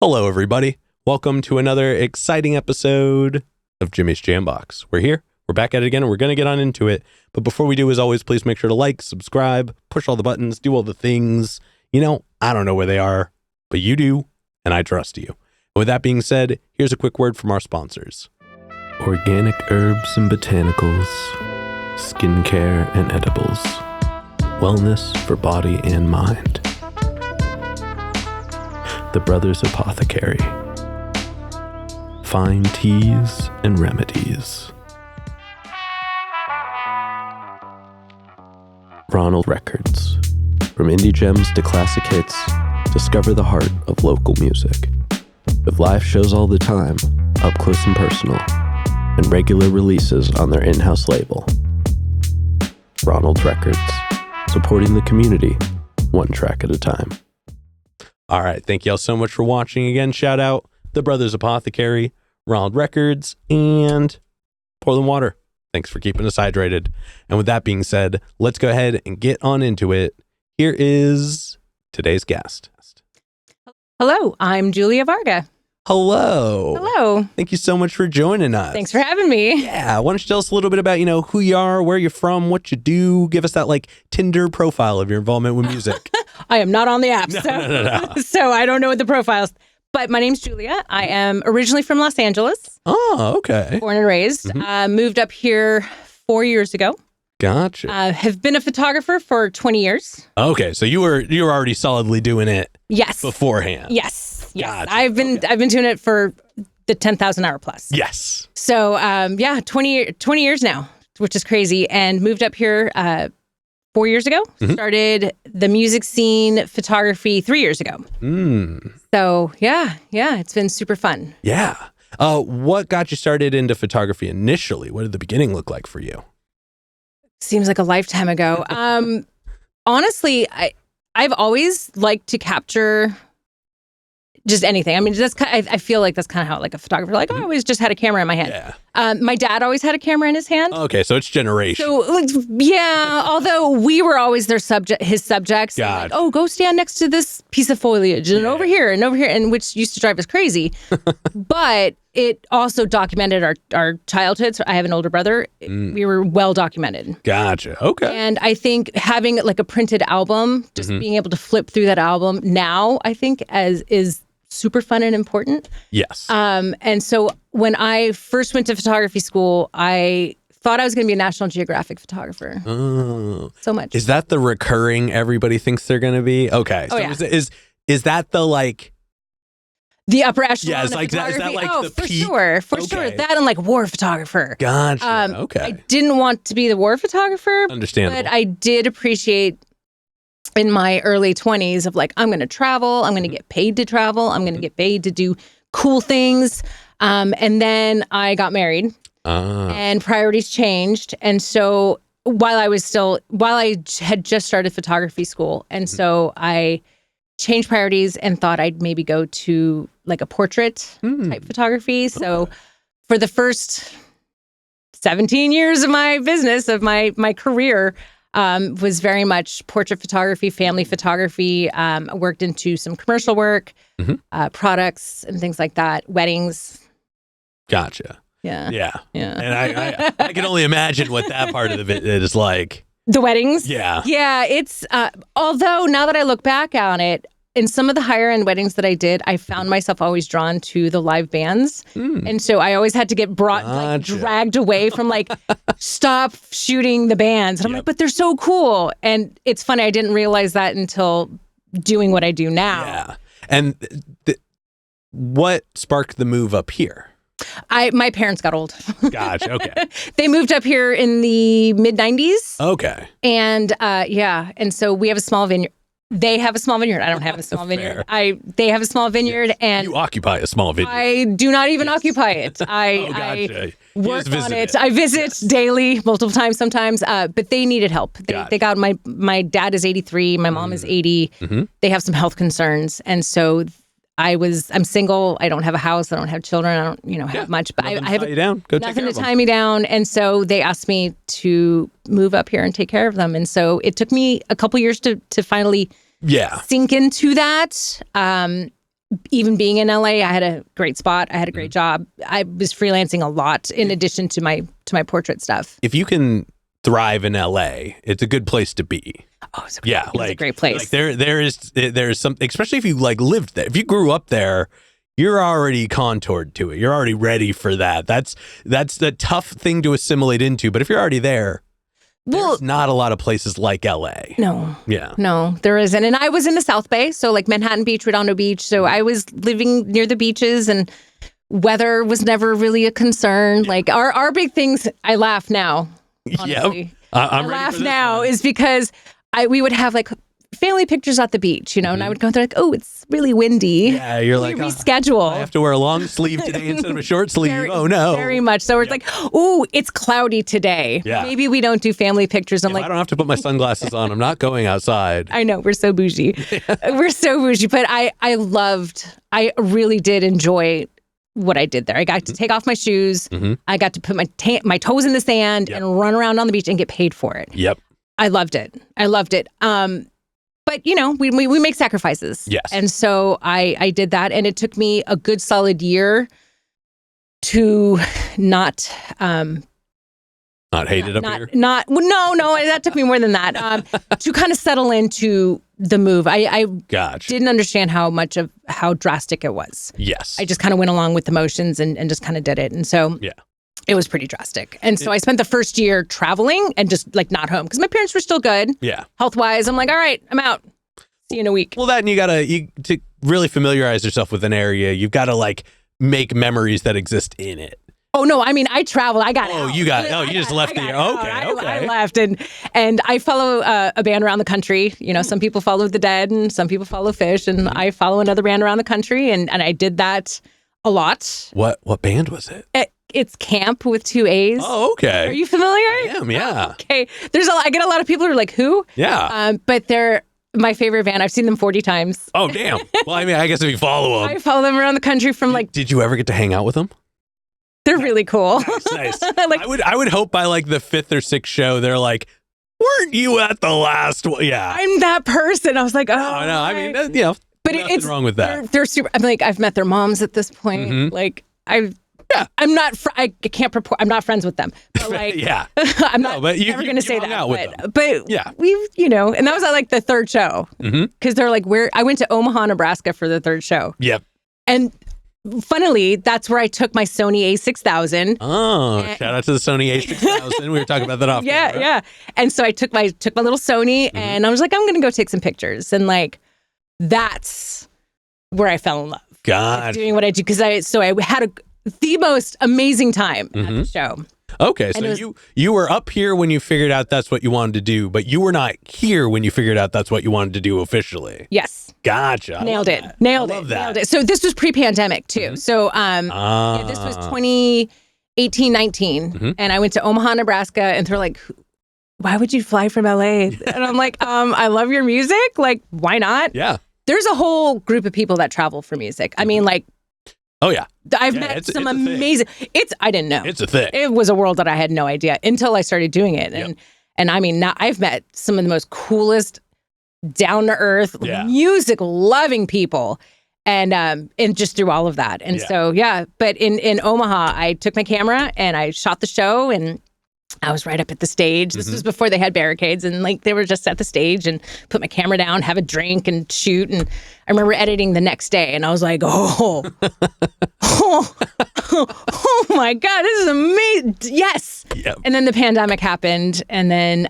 Hello, everybody. Welcome to another exciting episode of Jimmy's Jambox. We're here. We're back at it again, and we're going to get on into it. But before we do, as always, please make sure to like, subscribe, push all the buttons, do all the things. You know, I don't know where they are, but you do, and I trust you. With that being said, here's a quick word from our sponsors. Organic herbs and botanicals, skincare and edibles, wellness for body and mind. The Brothers Apothecary. Fine teas and remedies. Ronald Records. From indie gems to classic hits, discover the heart of local music. With live shows all the time, up close and personal, and regular releases on their in-house label. Ronald Records. Supporting the community, one track at a time. All right, thank y'all so much for watching again. Shout out The Brothers Apothecary, Ronald Records, and Portland Water. Thanks for keeping us hydrated. And with that being said, let's go ahead and get on into it. Here is today's guest. Hello, I'm Julia Varga. Hello. Hello. Thank you so much for joining us. Thanks for having me. Yeah, why don't you tell us a little bit about, who you are, where you're from, what you do. Give us that Tinder profile of your involvement with music. I am not on the app, No. so I don't know what the profile's. But my name's Julia. I am originally from Los Angeles. Oh, okay. Born and raised. Moved up here 4 years ago. Gotcha. Have been a photographer for 20 years. Okay, so you were already solidly doing it. Yes. Beforehand. Yes. Gotcha. I've been doing it for the 10,000 hour plus. Yes. So 20 years now, which is crazy, and moved up here 4 years ago. Started the music scene photography 3 years ago. So yeah, it's been super fun. Yeah. What got you started into photography initially? What did the beginning look like for you? Seems like a lifetime ago. Honestly, I've always liked to capture just anything. I mean, I feel like that's kind of how a photographer, I always just had a camera in my hand. Yeah. My dad always had a camera in his hand. Okay, so it's generation. So yeah, although we were always his subjects. Gotcha. Go stand next to this piece of foliage and over here, and which used to drive us crazy. But it also documented our childhood. So I have an older brother. We were well documented. Gotcha. Okay. And I think having a printed album, just being able to flip through that album now, I think is super fun and important. Yes. And so when I first went to photography school, I thought I was going to be a National Geographic photographer. Oh. So much. Is that the recurring everybody thinks they're going to be? Okay. So is that the upper echelon? Yeah, of is that photography? the peak? For sure. That and war photographer. Gotcha. Okay. I didn't want to be the war photographer. Understandable. But I did appreciate in my early 20s of I'm going to travel. I'm going to get paid to travel. I'm going to get paid to do cool things. And then I got married and priorities changed. And so while I had just started photography school, and so I changed priorities and thought I'd maybe go to a portrait type photography. So for the first 17 years of my business, of my career, was very much portrait photography, family photography. I worked into some commercial work, products and things like that, weddings. Gotcha. Yeah. And I can only imagine what that part of it is like. The weddings? Yeah. Yeah, it's, although now that I look back on it, in some of the higher end weddings that I did, I found myself always drawn to the live bands. And so I always had to get dragged away from stop shooting the bands. And I'm but they're so cool. And it's funny, I didn't realize that until doing what I do now. Yeah. And what sparked the move up here? My parents got old. Gotcha. Okay. They moved up here in the mid 90s. Okay. And and so we have a small vineyard. They have a small vineyard. I don't have a small vineyard. They have a small vineyard, and you occupy a small vineyard. I do not even occupy it. Gotcha. I work on it. I visit daily, multiple times sometimes. But they needed help. They got my dad is 83. My mom is 80. They have some health concerns, and so I'm single. I don't have a house. I don't have children. I don't, have much. But I have nothing to tie me down. And so they asked me to move up here and take care of them. And so it took me a couple years to finally sink into that. even being in LA, I had a great spot. I had a great job. I was freelancing a lot in addition to my portrait stuff. If you can thrive in LA, it's a good place to be. Oh, it's a great place. Like there's some, especially if you like lived there. If you grew up there, you're already contoured to it. You're already ready for that. That's the tough thing to assimilate into. But if you're already there, there's not a lot of places like LA. No. Yeah. No, there isn't. And I was in the South Bay, so like Manhattan Beach, Redondo Beach. So I was living near the beaches, and weather was never really a concern. Like our big things, I laugh now. Honestly. Yep. I laugh now is because we would have like family pictures at the beach, you know, and I would go there like, oh, it's really windy. Yeah, you're like, reschedule. I have to wear a long sleeve today instead of a short sleeve. Oh no. Very much. So it's like, oh, it's cloudy today. Yeah. Maybe we don't do family pictures. I'm like, I don't have to put my sunglasses on. I'm not going outside. I know, we're so bougie. We're so bougie. But I really did enjoy what I did there. I got to take off my shoes. I got to put my toes in the sand and run around on the beach and get paid for it. Yep. I loved it. But, you know, we make sacrifices. Yes. And so I did that. And it took me a good solid year to not hate it up here? No, that took me more than that. To kind of settle into the move. I didn't understand how drastic it was. Yes. I just kind of went along with the motions and just kind of did it. And so it was pretty drastic. And so I spent the first year traveling and just like not home because my parents were still good. Yeah. Health wise. I'm like, all right, I'm out. See you in a week. Well, that and to really familiarize yourself with an area, you've got to like make memories that exist in it. Oh no! I mean, I traveled. I got out. You just left the. Okay. I left, and I follow a band around the country. You know, some people follow the Dead, and some people follow Fish, and I follow another band around the country, and I did that a lot. What band was it? It's Camp with 2 A's. Oh, okay. Are you familiar? I am. Yeah. Okay. I get a lot of people who are like, who? Yeah. But they're my favorite band. I've seen them 40 times. Oh, damn. Well, I mean, I guess if you follow them, I follow them around the country from like. Did you ever get to hang out with them? They're really cool. Nice. I would hope by like the 5th or 6th show, they're like, weren't you at the last one? Yeah. I'm that person. I was like, oh. No, I mean, but nothing wrong with that. They're super. I'm like, I've met their moms at this point. Like, I'm not. I can't purport. I'm not friends with them. But like, I'm not ever going to say that. But we've, and that was at like the 3rd show because they're like, I went to Omaha, Nebraska for the 3rd show. Yep. And funnily, that's where I took my Sony A6000. Oh, shout out to the Sony A6000. We were talking about that off. Yeah. And so I took my little Sony and I was like, I'm going to go take some pictures. And like, that's where I fell in love. God. Doing what I do. Because I had the most amazing time at the show. Okay, so you were up here when you figured out that's what you wanted to do, but you were not here when you figured out that's what you wanted to do officially. Yes. Gotcha. Nailed it. So this was pre-pandemic too. So this was 2018, 19, and I went to Omaha, Nebraska, and they're like, why would you fly from LA? And I'm like, I love your music. Like, why not? Yeah. There's a whole group of people that travel for music. I mean, like, oh yeah. I've met some amazing. I didn't know. It's a thing. It was a world that I had no idea until I started doing it. And I mean, now I've met some of the most coolest, down to earth, music loving people, and just through all of that. And so but in Omaha, I took my camera and I shot the show, and I was right up at the stage. This was before they had barricades, and like they were just at the stage and put my camera down, have a drink and shoot. And I remember editing the next day and I was like, oh my God, this is amazing. Yes. Yep. And then the pandemic happened. And then,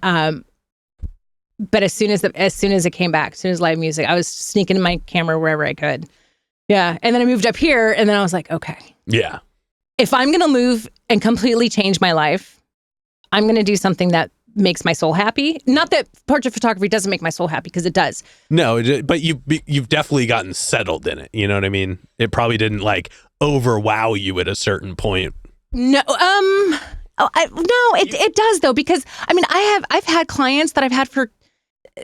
but as soon as it came back, as soon as live music, I was sneaking in my camera wherever I could. Yeah. And then I moved up here and then I was like, okay. Yeah. If I'm going to move and completely change my life, I'm going to do something that makes my soul happy. Not that portrait photography doesn't make my soul happy, because it does. No, but you've definitely gotten settled in it. You know what I mean? It probably didn't like overwow you at a certain point. No, it does though, because I mean, I've had clients that I've had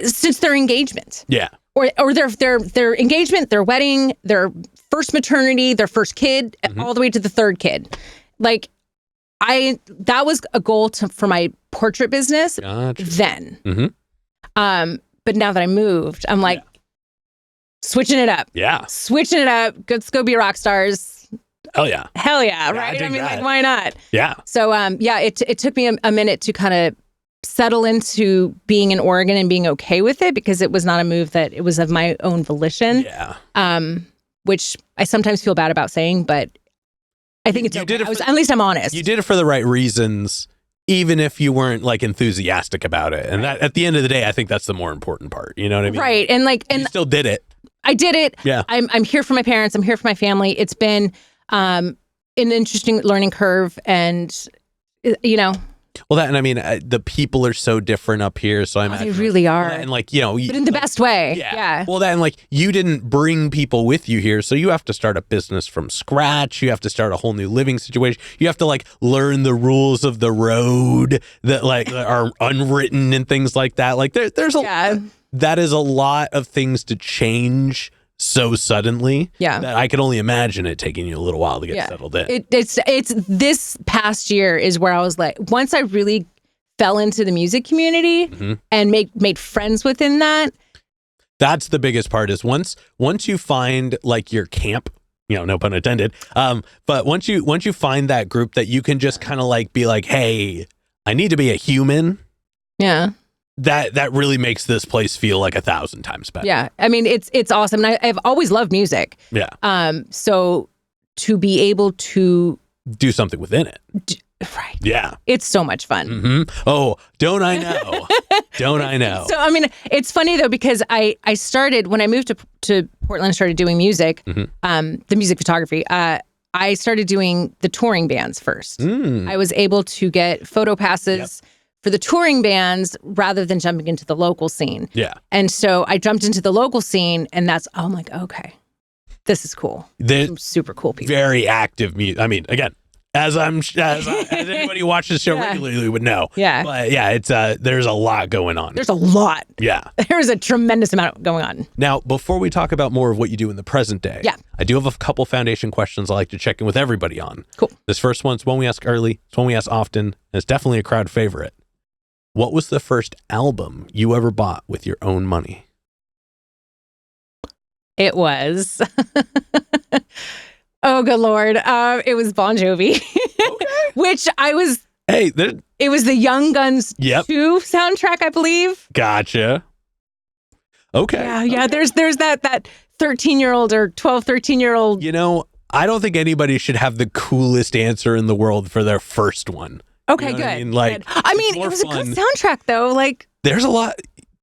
since their engagement. Yeah. Or their engagement, their wedding, their first maternity, their first kid, all the way to the 3rd kid. Like, that was a goal for my portrait business then. But now that I moved, I'm like, switching it up. Yeah. Switching it up. Let's go be rock stars. Hell yeah. Hell yeah, I right? dig I mean, that. like, why not? Yeah. So, it took me a minute to kind of settle into being in Oregon and being okay with it, because it was not a move that it was of my own volition. Yeah. Which I sometimes feel bad about saying, but I think it's You okay. did it at least I'm honest. You did it for the right reasons, even if you weren't like enthusiastic about it. And that, at the end of the day, I think that's the more important part. You know what I mean? Right. And you still did it. I did it. Yeah. I'm here for my parents. I'm here for my family. It's been an interesting learning curve, and Well, and I mean, the people are so different up here. So I imagine they really are. And like, but in the best way. Yeah. Yeah. Well, then like you didn't bring people with you here. So you have to start a business from scratch. You have to start a whole new living situation. You have to like learn the rules of the road that like are unwritten and things like that. Like there's that is a lot of things to change so suddenly. Yeah. That I could only imagine it taking you a little while to get settled in. It's this past year is where I was like, once I really fell into the music community and made friends within that. That's the biggest part, is once you find like your camp, no pun intended. But once you find that group that you can just kind of like be like, hey, I need to be a human. Yeah. That really makes this place feel like 1,000 times better. Yeah. I mean, it's awesome. And I've always loved music. Yeah. So to be able to do something within it. Right. Yeah. It's so much fun. Mm-hmm. Oh, don't I know? Don't I know? So, I mean, it's funny though, because I started, when I moved to Portland, started doing music, the music photography, I started doing the touring bands first. I was able to get photo passes for the touring bands rather than jumping into the local scene. Yeah. And so I jumped into the local scene, and I'm like, okay, this is cool. Some super cool people. Very active music. I mean, again, as anybody who watches the show regularly would know. Yeah. But yeah, it's there's a lot going on. There's a lot. Yeah. There's a tremendous amount going on. Now, before we talk about more of what you do in the present day, I do have a couple foundation questions I like to check in with everybody on. Cool. This first one's one we ask early, it's one we ask often, and it's definitely a crowd favorite. What was the first album you ever bought with your own money? It was, oh good Lord, it was Bon Jovi, which it was the Young Guns 2 soundtrack, I believe. Gotcha. Okay. Yeah. There's that 13-year-old or 13-year-old. I don't think anybody should have the coolest answer in the world for their first one. Okay, good. I mean, it was a good soundtrack though. Like, there's a lot.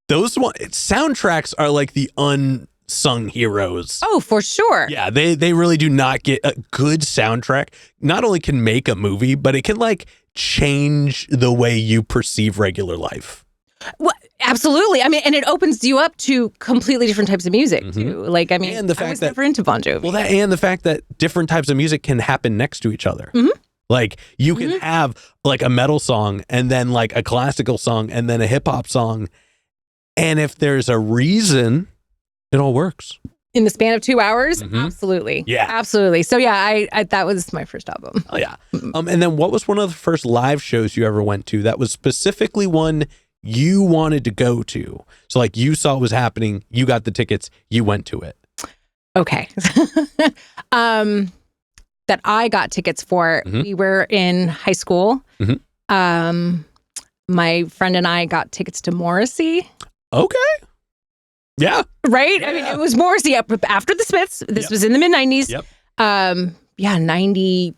Those soundtracks are like the unsung heroes. Oh, for sure. Yeah, they really do not get a good soundtrack. Not only can make a movie, but it can like change the way you perceive regular life. Well, absolutely. I mean, and it opens you up to completely different types of music too. Like, I mean, and the fact I was never into Bon Jovi. Well, and the fact that different types of music can happen next to each other. Like you can have like a metal song and then like a classical song and then a hip hop song. And if there's a reason, it all works. In the span of 2 hours? Absolutely. Yeah. Absolutely. So yeah, I that was my first album. Oh yeah. And then what was one of the first live shows you ever went to that was specifically one you wanted to go to? So like you saw it was happening, you got the tickets, you went to it. Okay. That I got tickets for. We were in high school. My friend and I got tickets to Morrissey. Okay. Yeah. Right? Yeah. I mean, it was Morrissey after the Smiths. This was in the mid-90s. Yep. 92-ish.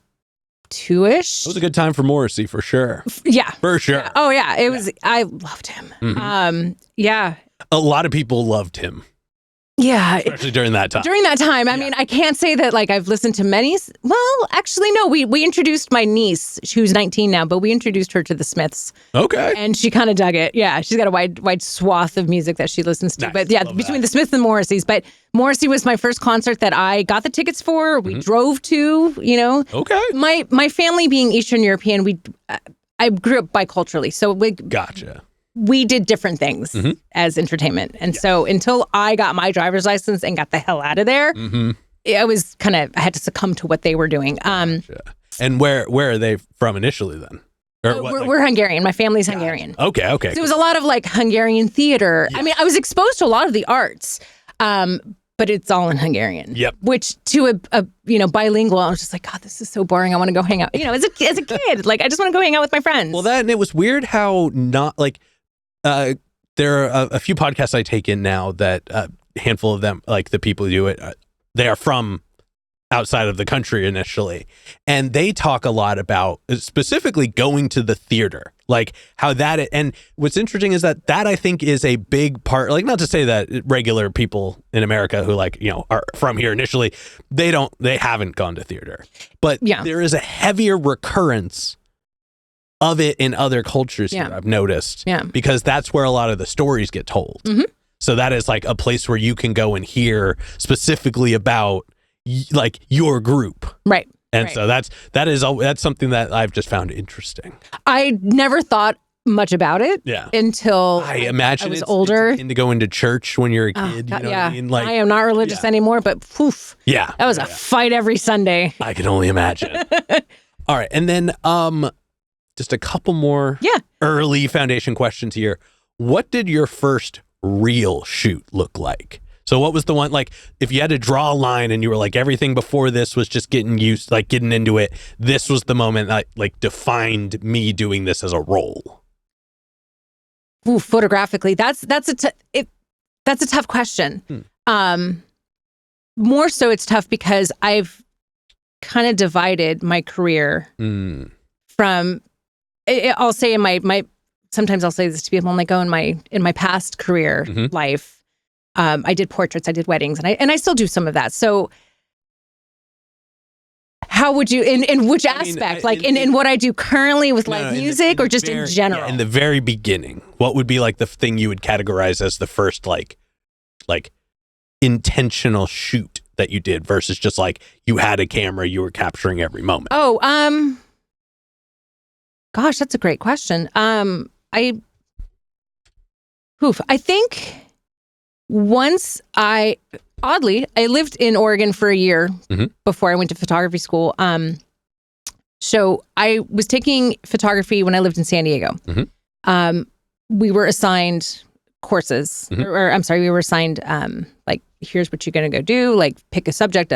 It was a good time for Morrissey for sure. Yeah. For sure. Yeah. Oh, yeah. It was, I loved him. Yeah. A lot of people loved him. Yeah. Especially during that time. I mean, I can't say that like I've listened to many. Well, actually, no. We introduced my niece, who's 19 now, but we introduced her to the Smiths. Okay. And she kind of dug it. Yeah. She's got a wide swath of music that she listens to. Nice. But yeah, between the Smiths and Morrissey's. But Morrissey was my first concert that I got the tickets for. We drove to, Okay. My family being Eastern European, I grew up biculturally. So Gotcha. we did different things as entertainment. And so until I got my driver's license and got the hell out of there, I had to succumb to what they were doing. Gotcha. And where are they from initially then? Or we're Hungarian. My family's Hungarian. Okay. So it was a lot of like Hungarian theater. Yeah. I mean, I was exposed to a lot of the arts. but it's all in Hungarian. Yep. Which to a bilingual, I was just like, God, this is so boring. I want to go hang out. As a kid, like I just want to go hang out with my friends. Well, and it was weird how not like there are a few podcasts I take in now that a handful of them, like the people who do it, they are from outside of the country initially, and they talk a lot about specifically going to the theater, like how that. And what's interesting is that I think is a big part. Like, not to say that regular people in America who are from here initially, they haven't gone to theater, but there is a heavier recurrence of it in other cultures here, I've noticed, because that's where a lot of the stories get told. Mm-hmm. So that is like a place where you can go and hear specifically about like your group. Right. And so that's something that I've just found interesting. I never thought much about it until I imagine I was older. And to go into church when you're a kid. God, you know what I mean? Like, I am not religious anymore, but poof. Yeah. That was a fight every Sunday. I can only imagine. All right. And then just a couple more early foundation questions here. What did your first real shoot look like? So what was the one, like, if you had to draw a line and you were like, everything before this was just getting into it, this was the moment that like defined me doing this as a role? Ooh, photographically, that's a tough question. More so it's tough because I've kind of divided my career from, I'll say in my sometimes I'll say this to people, I'm like, in my past career life, I did portraits, I did weddings, and I still do some of that. So how would you, in which aspect? In what I do currently with live music, or just in general? Yeah, in the very beginning, what would be like the thing you would categorize as the first like intentional shoot that you did versus just like you had a camera, you were capturing every moment? Oh, gosh, that's a great question. I think once I lived in Oregon for a year before I went to photography school. So I was taking photography when I lived in San Diego. We were assigned courses, or I'm sorry, we were assigned like, here's what you're going to go do, like pick a subject,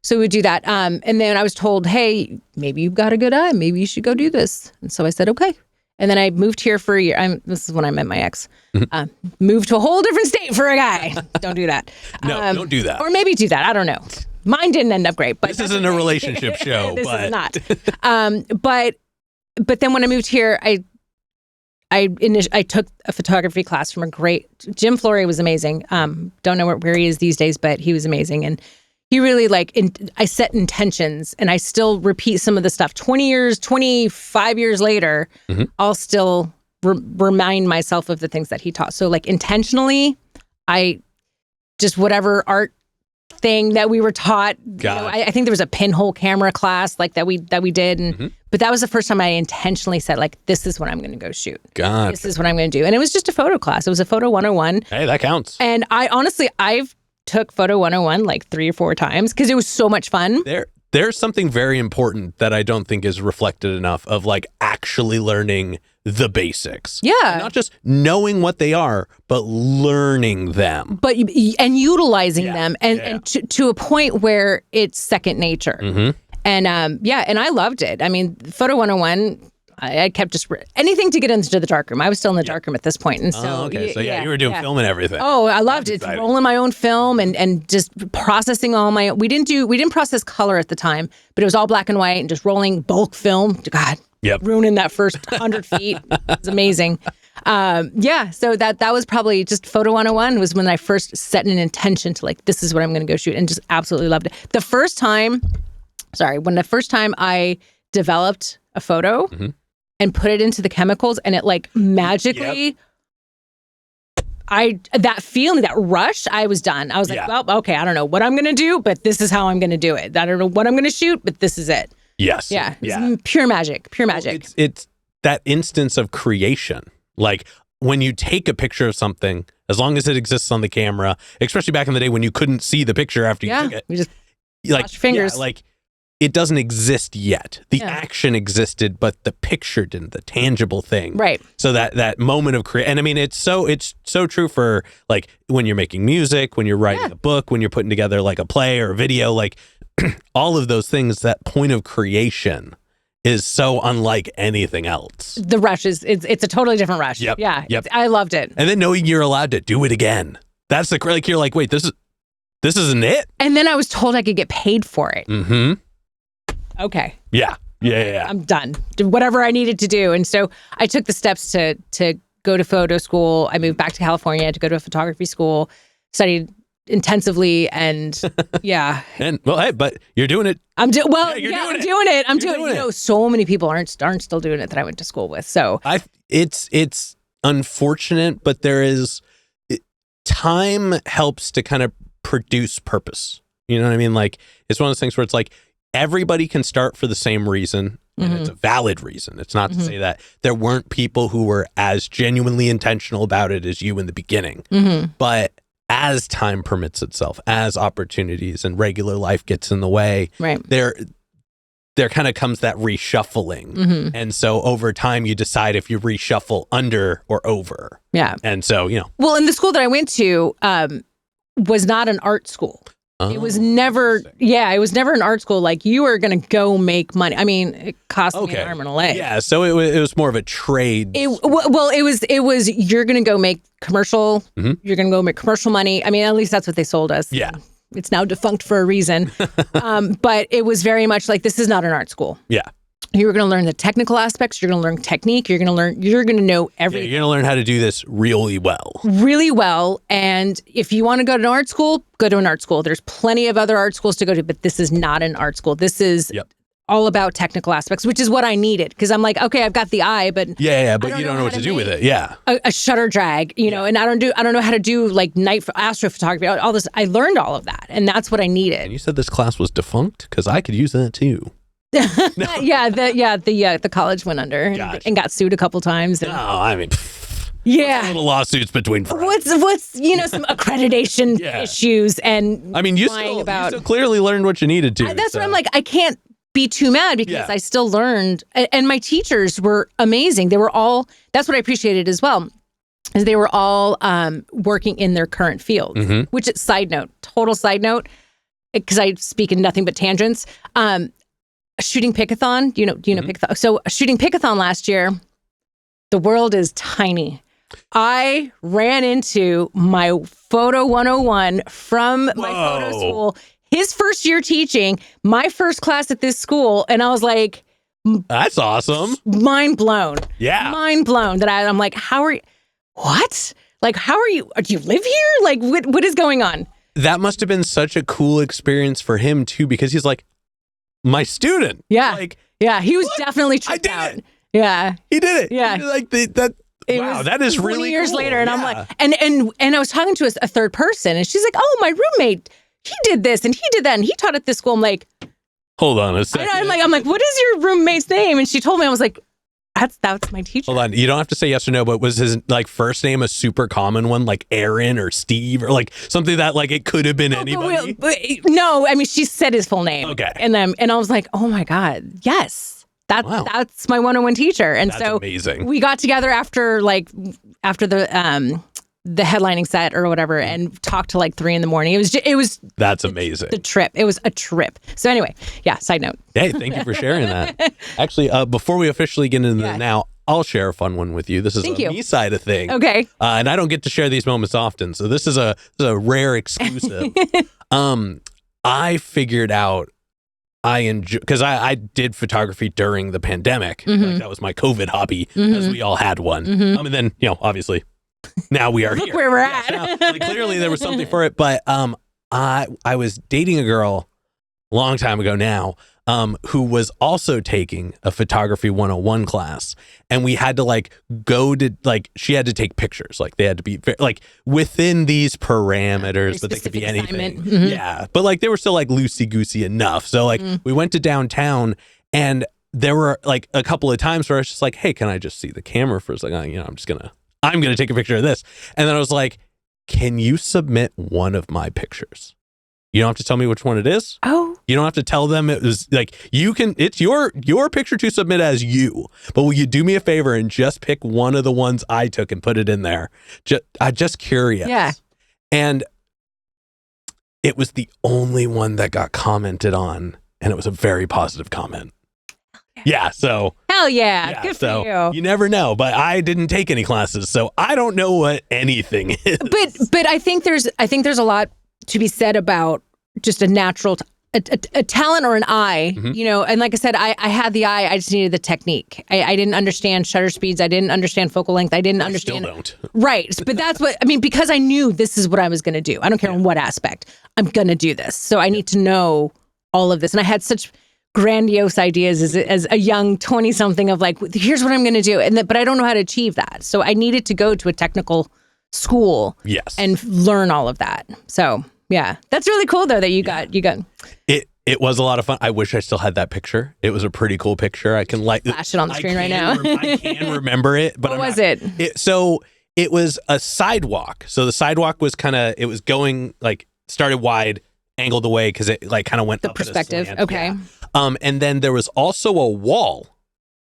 So we would do that. And then I was told, hey, maybe you've got a good eye. Maybe you should go do this. And so I said, okay. And then I moved here for a year. This is when I met my ex. Moved to a whole different state for a guy. Don't do that. No, don't do that. Or maybe do that. I don't know. Mine didn't end up great. But this isn't a relationship show. This is not. But then when I moved here, I took a photography class from a great Jim Flory was amazing. Don't know where he is these days, but he was amazing. And he really I set intentions, and I still repeat some of the stuff 25 years later, I'll still remind myself of the things that he taught. So like intentionally, I just whatever art thing that we were taught. I think there was a pinhole camera class like that we did. But that was the first time I intentionally said like, this is what I'm going to go shoot. This is what I'm going to do. And it was just a photo class. It was a photo 101. Hey, that counts. And I've took photo 101 like 3 or 4 times because it was so much fun. There's something very important that I don't think is reflected enough of like actually learning the basics. Yeah. And not just knowing what they are, but learning them. And utilizing them and to a point where it's second nature. And and I loved it. I mean, photo 101, I kept just anything to get into the darkroom. I was still in the darkroom at this point. And so, you were doing film and everything. Oh, I loved it. Rolling my own film and just processing all my, we didn't process color at the time, but it was all black and white and just rolling bulk film. God, ruining that first 100 feet. It was amazing. So that was probably just photo 101 was when I first set an intention to like, this is what I'm going to go shoot, and just absolutely loved it. When the first time I developed a photo, and put it into the chemicals, and it like magically, that feeling, that rush, I was done. I was like, well, okay, I don't know what I'm going to do, but this is how I'm going to do it. I don't know what I'm going to shoot, but this is it. Yes. Yeah. It's pure magic. It's that instance of creation. Like when you take a picture of something, as long as it exists on the camera, especially back in the day when you couldn't see the picture after you took it. You just wash your fingers. it doesn't exist yet. The Yeah. action existed, but the picture didn't, the tangible thing. Right. So that moment of and I mean, it's so true for like when you're making music, when you're writing a book, when you're putting together like a play or a video, like all of those things, that point of creation is so unlike anything else. The rush it's a totally different rush. Yep. Yeah. Yep. I loved it. And then knowing you're allowed to do it again. That's the, like, you're like, wait, this isn't it? And then I was told I could get paid for it. Mm-hmm. Okay. Yeah. I'm done. Did whatever I needed to do. And so I took the steps to go to photo school. I moved back to California to go to a photography school, studied intensively, and yeah. And well, hey, but you're doing it. I'm doing doing it. it. I'm You're doing it. doing You know, so many people aren't still doing it that I went to school with. So It's unfortunate, but time helps to kind of produce purpose. You know what I mean? Like, it's one of those things where it's like everybody can start for the same reason, and it's a valid reason. It's not to say that there weren't people who were as genuinely intentional about it as you in the beginning. But as time permits itself, as opportunities and regular life gets in the way, right. there kind of comes that reshuffling. And so over time, you decide if you reshuffle under or over. Yeah. And so, you know. Well, in the school that I went to was not an art school. It was never, it was never an art school. Like, you are going to go make money. I mean, it cost me an arm and a leg. Yeah, so it was more of a trade. It was you're going to go make commercial. You're going to go make commercial money. I mean, at least that's what they sold us. Yeah. It's now defunct for a reason. But it was very much like, this is not an art school. Yeah. You're going to learn the technical aspects. You're going to learn technique. You're going to know everything. You're going to learn how to do this really well. Really well. And if you want to go to an art school, go to an art school. There's plenty of other art schools to go to, but this is not an art school. This is all about technical aspects, which is what I needed. Because I'm like, okay, I've got the eye, but but you don't know what to do with it. Yeah. A shutter drag, you know, and I don't know how to do like night astrophotography, all this. I learned all of that, and that's what I needed. And you said this class was defunct? Because I could use that too. The college went under and got sued a couple times. And, no, I mean, little lawsuits between friends. What's some accreditation issues, and I mean, you still clearly learned what you needed to. That's what I'm like. I can't be too mad because I still learned, and my teachers were amazing. They were all. That's what I appreciated as well, is they were all working in their current fields. Which, total side note, because I speak in nothing but tangents. Shooting Pickathon, do you know Pickathon? So shooting Pickathon last year, the world is tiny. I ran into my photo 101 from my photo school, his first year teaching, my first class at this school, and I was like, that's awesome. Mind blown. Yeah. Mind blown that I'm like, how are you? What? Like, how are you? Do you live here? Like, what is going on? That must have been such a cool experience for him too, because he's like, my student. Yeah. Like, he was definitely tripped out. It. Yeah. He did it. Yeah. Like that. Wow, that is really 20 years cool. later. And I'm like, and I was talking to a third person, and she's like, oh, my roommate, he did this and he did that and he taught at this school. I'm like, hold on a second. I'm like, what is your roommate's name? And she told me. I was like, that's my teacher. Hold on, you don't have to say yes or no, but was his like first name a super common one, like Aaron or Steve, or like something that like it could have been anybody? No, I mean, she said his full name. Okay. And I was like, oh my God, yes. That's my 101 teacher. And that's so amazing. We got together after the headlining set or whatever, and talked to like 3 a.m. It was that's amazing. The trip. It was a trip. So anyway, side note. Hey, thank you for sharing that. Actually, before we officially get into the now, I'll share a fun one with you. This is me side of thing. Okay. And I don't get to share these moments often, so this is a rare exclusive. I figured out I enjoy, because I did photography during the pandemic. Like, that was my COVID hobby, as we all had one. And then, obviously, now we are Look here. where we're at. So now, like, clearly there was something for it. But I was dating a girl a long time ago now, who was also taking a photography 101 class, and we had to go to she had to take pictures. Like, they had to be like within these parameters, but they could be anything. Yeah, but they were still loosey goosey enough. So we went to downtown, and there were a couple of times where I was just like, hey, can I just see the camera for a second? I'm gonna take a picture of this. And then I was like, can you submit one of my pictures? You don't have to tell me which one it is. Oh. You don't have to tell them it was like it's your picture to submit as you. But will you do me a favor and just pick one of the ones I took and put it in there? I'm just curious. Yeah. And it was the only one that got commented on, and it was a very positive comment. Yeah, so hell yeah. Good for you. You never know, but I didn't take any classes, so I don't know what anything is. But I think there's a lot to be said about just a natural a talent or an eye, you know, and like I said, I had the eye, I just needed the technique. I didn't understand shutter speeds, I didn't understand focal length, I didn't understand. Still don't. Right, but that's what I mean, because I knew this is what I was going to do. I don't care in what aspect. I'm going to do this. So I need to know all of this. And I had such grandiose ideas as a young 20-something of like, here's what I'm going to do. But I don't know how to achieve that. So I needed to go to a technical school and learn all of that. So yeah, that's really cool though that you got It was a lot of fun. I wish I still had that picture. It was a pretty cool picture. I can flash it on the screen right now. I can remember it, but what was it? So it was a sidewalk. So the sidewalk was it was going like started wide, angled away because it like kind of went the up perspective. At a slant. Okay. Yeah. And then there was also a wall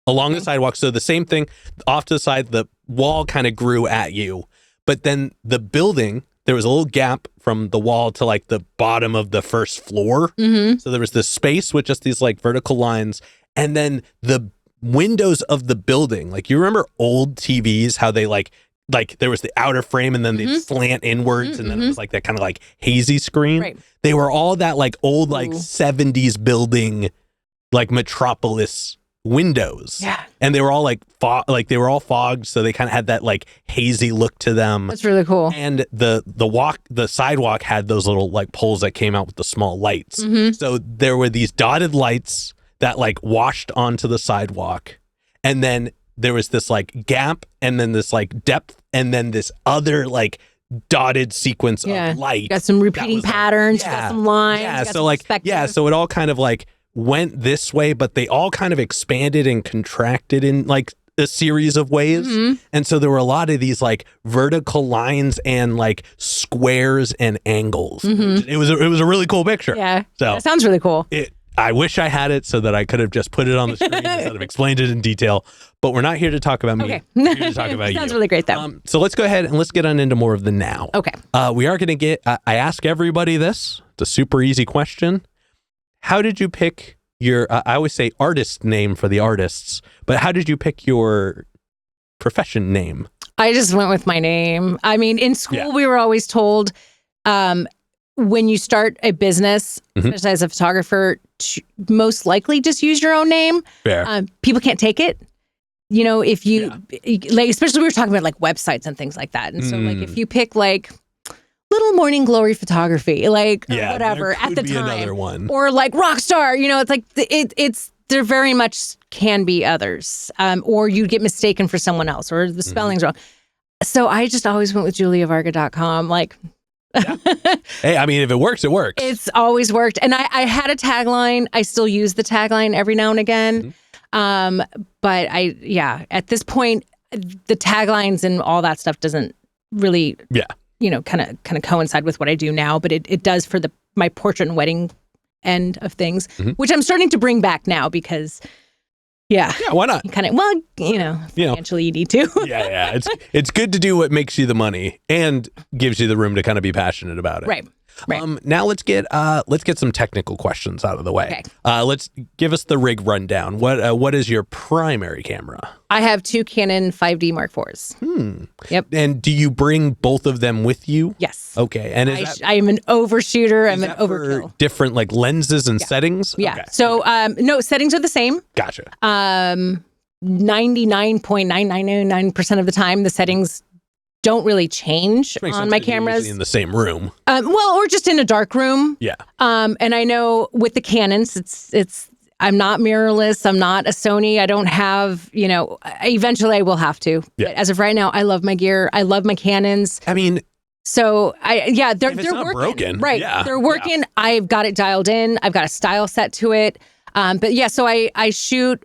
along the sidewalk. So the same thing off to the side, the wall kind of grew at you, but then the building, there was a little gap from the wall to like the bottom of the first floor. Mm-hmm. So there was this space with just these like vertical lines. And then the windows of the building, like you remember old TVs, how they like there was the outer frame and then they'd slant inwards and then it was like that kind of like hazy screen. Right. They were all that like old like 70s building, like metropolis windows. Yeah. And they were all like they were all fogged, so they kind of had that like hazy look to them. That's really cool. And the sidewalk had those little like poles that came out with the small lights. Mm-hmm. So there were these dotted lights that like washed onto the sidewalk. And then there was this like gap and then this like depth and then this other like dotted sequence of light. Got some repeating patterns, got some lines. Yeah, so like so it all kind of like went this way, but they all kind of expanded and contracted in like a series of ways. Mm-hmm. And so there were a lot of these like vertical lines and like squares and angles. Mm-hmm. It was a really cool picture. Yeah. So that sounds really cool. I wish I had it so that I could have just put it on the screen instead of explained it in detail. But we're not here to talk about me. Okay. We're here to talk about you. Sounds really great though. So let's go ahead and let's get on into more of the now. Okay. We are going to get, I ask everybody this. It's a super easy question. How did you pick your, I always say artist name for the artists, but how did you pick your profession name? I just went with my name. I mean, in school, we were always told, when you start a business, especially as a photographer, most likely just use your own name. Fair. People can't take it. You know, if you, like, especially we were talking about like websites and things like that. And so like, if you pick like Little Morning Glory Photography, like whatever at the time, another one. Or like Rockstar, you know, it's like, there very much can be others. Or you get mistaken for someone else or the spelling's wrong. So I just always went with JuliaVarga.com. Like, Hey, I mean, if it works, it works. It's always worked. And I had a tagline. I still use the tagline every now and again. But at this point, the taglines and all that stuff doesn't really, kind of coincide with what I do now. But it does for my portrait and wedding end of things, which I'm starting to bring back now because why not? Financially you need to. It's good to do what makes you the money and gives you the room to kind of be passionate about it. Right. Now let's get some technical questions out of the way. Okay. Let's give us the rig rundown. What is your primary camera? I have two Canon 5D Mark IVs. Yep. And do you bring both of them with you? Yes. Okay. And I am an overshooter. I'm an overkill. For different like lenses and settings? Yeah. Okay. So no, settings are the same. Gotcha. 99.9999% of the time, the settings don't really change on my cameras. In the same room. Or just in a dark room. Yeah. And I know with the Canons, it's I'm not mirrorless. I'm not a Sony. I don't have, eventually I will have to. Yeah. But as of right now, I love my gear. I love my Canons. I mean, so they're not working. Broken. Right. Yeah. They're working. Yeah. I've got it dialed in. I've got a style set to it. So I shoot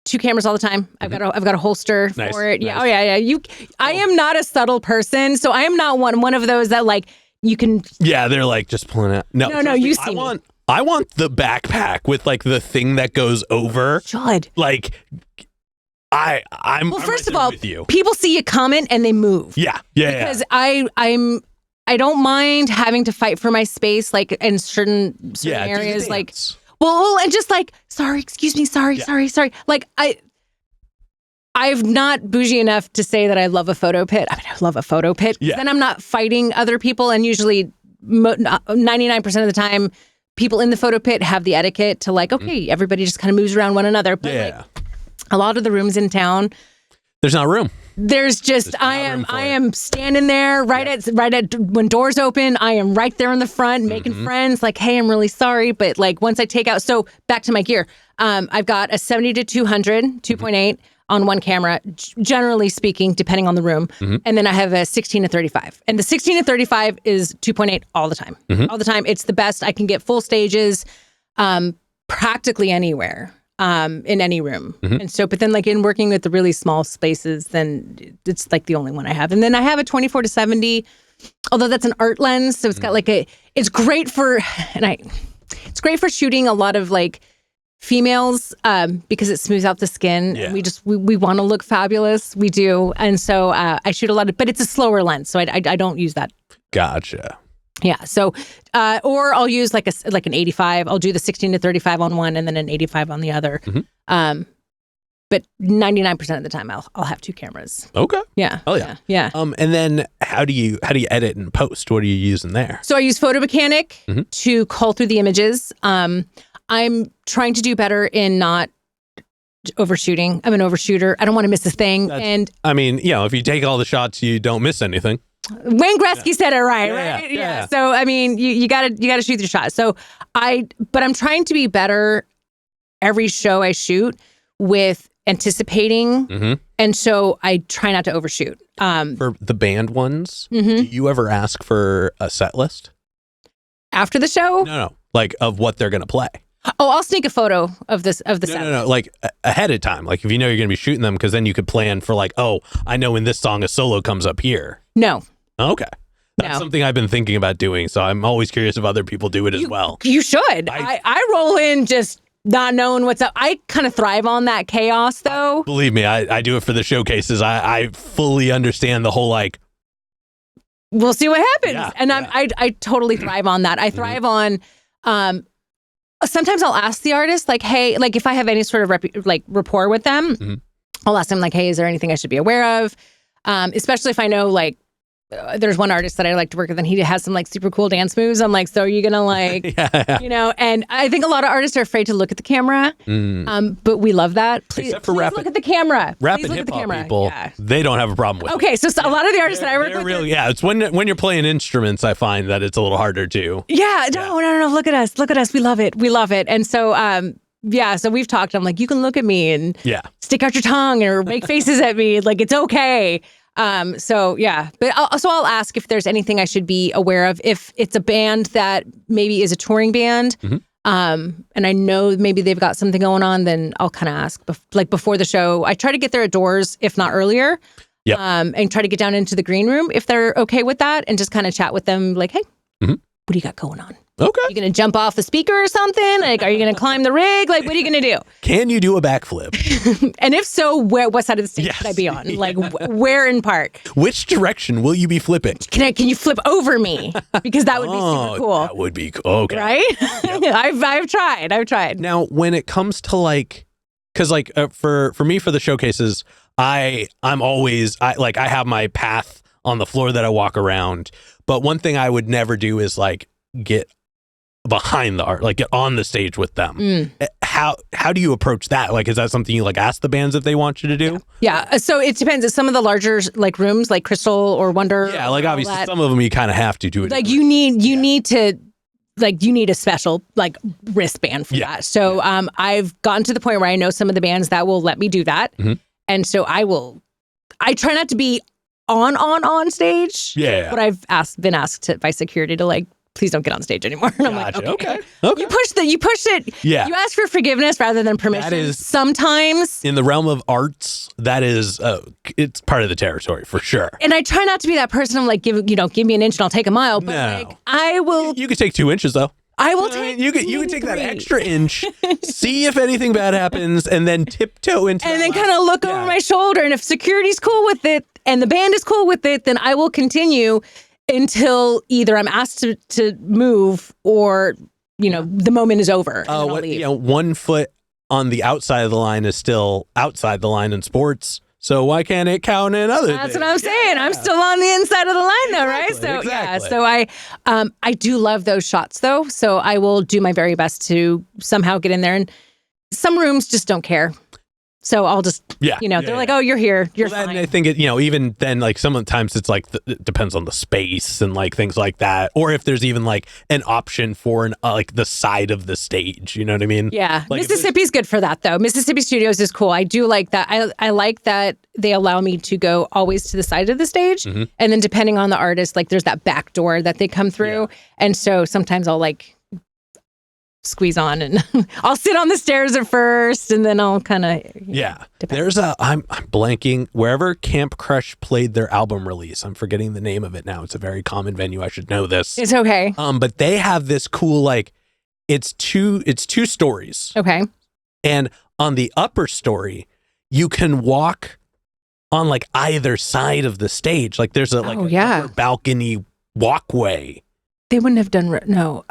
two cameras all the time. I've got a holster for it. Yeah. Nice. Oh yeah. I am not a subtle person. So I am not one of those that like you can. Yeah, they're like just pulling out. No, No, you see me. I want the backpack with like the thing that goes over. Should. Like, I'm. Well, I'm first right of all, there with you. people see you coming and they move. Yeah. Because I don't mind having to fight for my space, like in certain do the areas, like dance. well, and just like sorry, excuse me, sorry. Like I'm not bougie enough to say that I love a photo pit. I mean, I love a photo pit. Yeah. Then I'm not fighting other people, and usually 99% of the time, people in the photo pit have the etiquette to like, okay, everybody just kind of moves around one another. But like, a lot of the rooms in town, there's not room. There's just I am standing there right at when doors open. I am right there in the front making friends. Like, hey, I'm really sorry, but like once I take out, so back to my gear, I've got a 70 to 200 2.8 on one camera, generally speaking, depending on the room, and then I have a 16 to 35, and the 16 to 35 is 2.8 all the time, all the time. It's the best. I can get full stages, practically anywhere. In any room. And so, but then like in working with the really small spaces, then it's like the only one I have. And then I have a 24 to 70, although that's an art lens. So it's got like it's great for, it's great for shooting a lot of like females because it smooths out the skin. Yeah. And we want to look fabulous. We do. And so I shoot a lot of, but it's a slower lens. So I don't use that. Gotcha. Yeah. So, or I'll use like an 85. I'll do the 16 to 35 on one and then an 85 on the other. But 99% of the time I'll have two cameras. Okay. Yeah. Oh yeah. Yeah. And then how do you edit and post? What are you using there? So I use Photo Mechanic to cull through the images. I'm trying to do better in not overshooting. I'm an overshooter. I don't want to miss a thing. And I mean, if you take all the shots, you don't miss anything. Wayne Gretzky said it right? Yeah. So I mean, you gotta shoot your shot. So but I'm trying to be better every show I shoot with anticipating, and so I try not to overshoot. For the band ones, do you ever ask for a set list after the show? No, like of what they're gonna play. Oh, I'll sneak a photo of the set. No, like ahead of time. Like if you know you're gonna be shooting them, because then you could plan for like, oh, I know when this song a solo comes up here. No. Okay. That's No. something I've been thinking about doing, so I'm always curious if other people do it as well. You should. I roll in just not knowing what's up. I kind of thrive on that chaos, though. Believe me, I do it for the showcases. I fully understand the whole like. We'll see what happens, Yeah, and I totally thrive on that. I thrive on. Sometimes I'll ask the artist, like, hey, like if I have any sort of rapport with them, I'll ask them like, hey, is there anything I should be aware of? Especially if I know like. There's one artist that I like to work with, and he has some like super cool dance moves. I'm like, so are you gonna like, and I think a lot of artists are afraid to look at the camera, but we love that. Please look at the camera. Rapid hip hop people, they don't have a problem with. Okay, so a lot of the artists that I work with, really, it's when you're playing instruments, I find that it's a little harder too. Yeah, no, look at us, we love it, and so so we've talked. I'm like, you can look at me and stick out your tongue or make faces at me, like it's okay. But I'll ask if there's anything I should be aware of. If it's a band that maybe is a touring band, and I know maybe they've got something going on, then I'll kind of ask before the show. I try to get there at doors, if not earlier, and try to get down into the green room if they're okay with that, and just kind of chat with them like, hey, what do you got going on? Okay. You going to jump off the speaker or something? Like, are you going to climb the rig? Like, what are you going to do? Can you do a backflip? And if so, what side of the stage should I be on? Like, where in park? Which direction will you be flipping? Can you flip over me? Because that would be super cool. That would be cool. Okay. Right? I've tried. Now, when it comes to like, because like for me for the showcases, I'm always I have my path on the floor that I walk around. But one thing I would never do is like get behind the art, like get on the stage with them. How do you approach that? Like, is that something you like ask the bands if they want you to do? Yeah. So it depends. Some of the larger like rooms, like Crystal or Wonder. Yeah, like obviously some of them you kind of have to do it. Like you need to. Like you need a special like wristband for that. So I've gotten to the point where I know some of the bands that will let me do that, and so I try not to be on stage. Yeah. But I've been asked by security to like please don't get on stage anymore. And I'm like, Gotcha. okay. Okay. You push it. Yeah. You ask for forgiveness rather than permission. That is- sometimes. In the realm of arts, that is, it's part of the territory for sure. And I try not to be that person. I'm like, give me an inch and I'll take a mile. But No. like, I will. You could take 2 inches though. I will I take. mean, you could take that 3. extra inch, see if anything bad happens, and then tiptoe into and that then last- kind of look Yeah. over my shoulder. And if security's cool with it and the band is cool with it, then I will continue until either I'm asked to move or, the moment is over. And then I'll leave. 1 foot on the outside of the line is still outside the line in sports. So why can't it count in other That's things? what I'm saying. I'm still on the inside of the line though, right? Exactly, So exactly. so I do love those shots though. So I will do my very best to somehow get in there. And some rooms just don't care. So I'll just, they're like, oh, you're here. You're Well, fine. I think even then, like sometimes it's like it depends on the space and like things like that, or if there's even like an option for like the side of the stage. You know what I mean? Yeah, Like, if Mississippi's good for that though. Mississippi Studios is cool. I do like that. I like that they allow me to go always to the side of the stage, Mm-hmm. and then depending on the artist, like there's that back door that they come through, and so sometimes I'll like squeeze on and I'll sit on the stairs at first, and then I'll kind of There's I'm blanking wherever Camp Crush played their album release. I'm forgetting the name of it now. It's a very common venue. I should know this. It's okay. But they have this cool like it's two stories. Okay. And on the upper story, you can walk on like either side of the stage. Like there's a upper balcony walkway. They wouldn't have done no.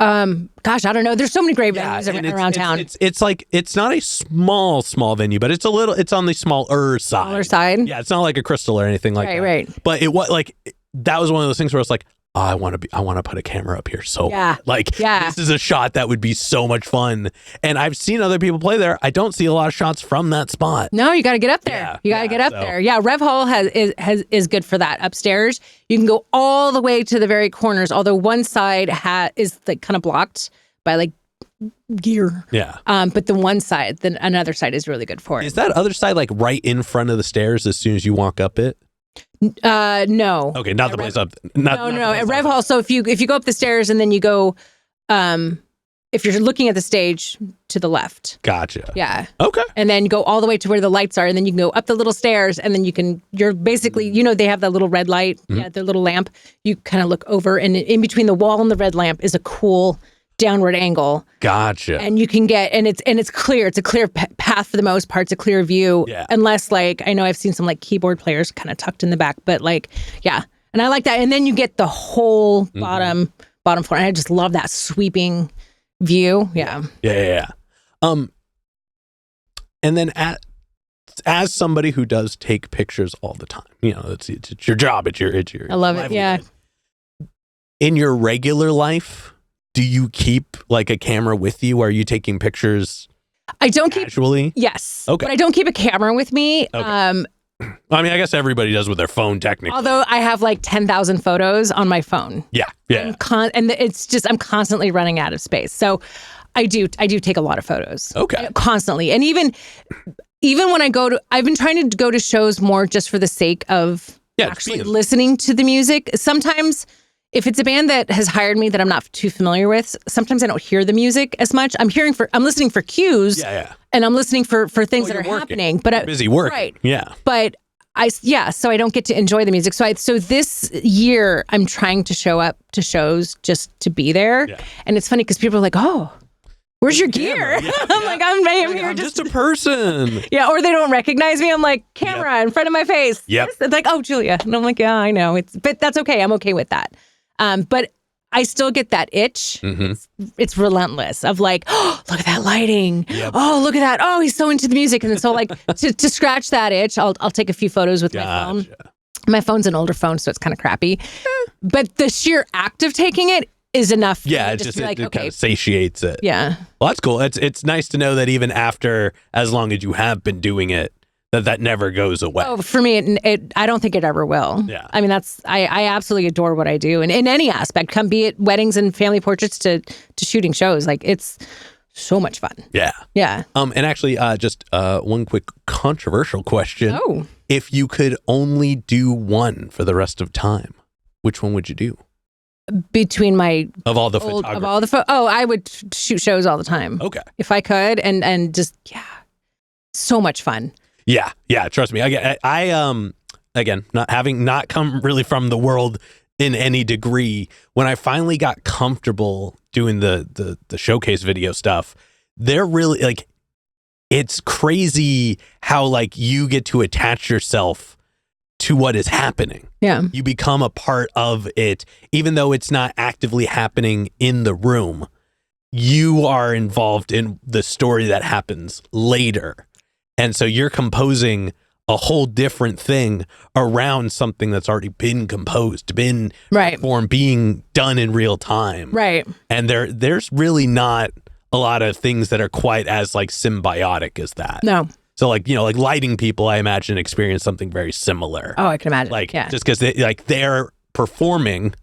Gosh, I don't know. There's so many great venues and around town. It's like it's not a small venue, but it's on the smaller side. Smaller side. Yeah, it's not like a Crystal or anything like that. Right. But it was like that was one of those things where it's like, oh, I want to put a camera up here. So this is a shot that would be so much fun. And I've seen other people play there. I don't see a lot of shots from that spot. No, you got to get up there. Yeah, you got to get up so- there. Yeah, Rev Hall is good for that. Upstairs, you can go all the way to the very corners. Although one side is like kind of blocked by like gear. Yeah. But the one side, then another side is really good for it. Is that other side like right in front of the stairs as soon as you walk up it? No. Okay, not the place up. No. At Rev Hall. So if you go up the stairs and then you go, if you're looking at the stage to the left. Gotcha. Yeah. Okay. And then go all the way to where the lights are, and then you can go up the little stairs, and then you're basically, they have that little red light, the little lamp. You kind of look over, and in between the wall and the red lamp is a cool downward angle. Gotcha. And you can get, and it's clear. It's a clear path for the most part. It's a clear view. Yeah. Unless like, I know I've seen some like keyboard players kind of tucked in the back, but like, yeah. And I like that. And then you get the whole bottom floor. And I just love that sweeping view. Yeah. Yeah. And then as somebody who does take pictures all the time, it's your job. It's your I love it. Yeah. In your regular life, do you keep like a camera with you? Are you taking pictures? I don't keep. Casually? Yes. Okay. But I don't keep a camera with me. Okay. I mean, I guess everybody does with their phone technically. Although I have like 10,000 photos on my phone. Yeah. And it's just, I'm constantly running out of space. So I do take a lot of photos. Okay. Constantly. And even when I've been trying to go to shows more just for the sake of actually listening to the music. Sometimes if it's a band that has hired me that I'm not too familiar with, sometimes I don't hear the music as much. I'm listening for cues. Yeah. And I'm listening for things that are happening. But you're busy working. Right. Yeah. But so I don't get to enjoy the music. So this year I'm trying to show up to shows just to be there. Yeah. And it's funny because people are like, "Oh, where's your gear?" Yeah, I'm like, I'm here I'm just a person. Yeah, or they don't recognize me. I'm like, camera in front of my face. Yep. It's like, "Oh, Julia." And I'm like, "Yeah, I know." But that's okay. I'm okay with that. But I still get that itch. Mm-hmm. It's relentless of like, oh, look at that lighting. Yep. Oh, look at that. Oh, he's so into the music. And so like to scratch that itch, I'll take a few photos with my phone. My phone's an older phone, so it's kind of crappy. But the sheer act of taking it is enough. Yeah, it kind of satiates it. Yeah. Well, that's cool. It's nice to know that even after, as long as you have been doing it, that never goes away. Oh, for me, I don't think it ever will. Yeah. I mean, I absolutely adore what I do. And in any aspect, be it weddings and family portraits to shooting shows, like it's so much fun. Yeah. Yeah. And actually, just one quick controversial question. Oh. If you could only do one for the rest of time, which one would you do? between my of all the old, photography. of all the I would shoot shows all the time. Okay. If I could, and just so much fun. Yeah, trust me. I again, not come really from the world in any degree. When I finally got comfortable doing the showcase video stuff, they're really like, it's crazy how like you get to attach yourself to what is happening. Yeah. You become a part of it, even though it's not actively happening in the room. You are involved in the story that happens later. And so you're composing a whole different thing around something that's already been composed, been performed, being done in real time. Right. And there's really not a lot of things that are quite as like symbiotic as that. No. So like, like lighting people, I imagine, experience something very similar. Oh, I can imagine. Like, just because they're performing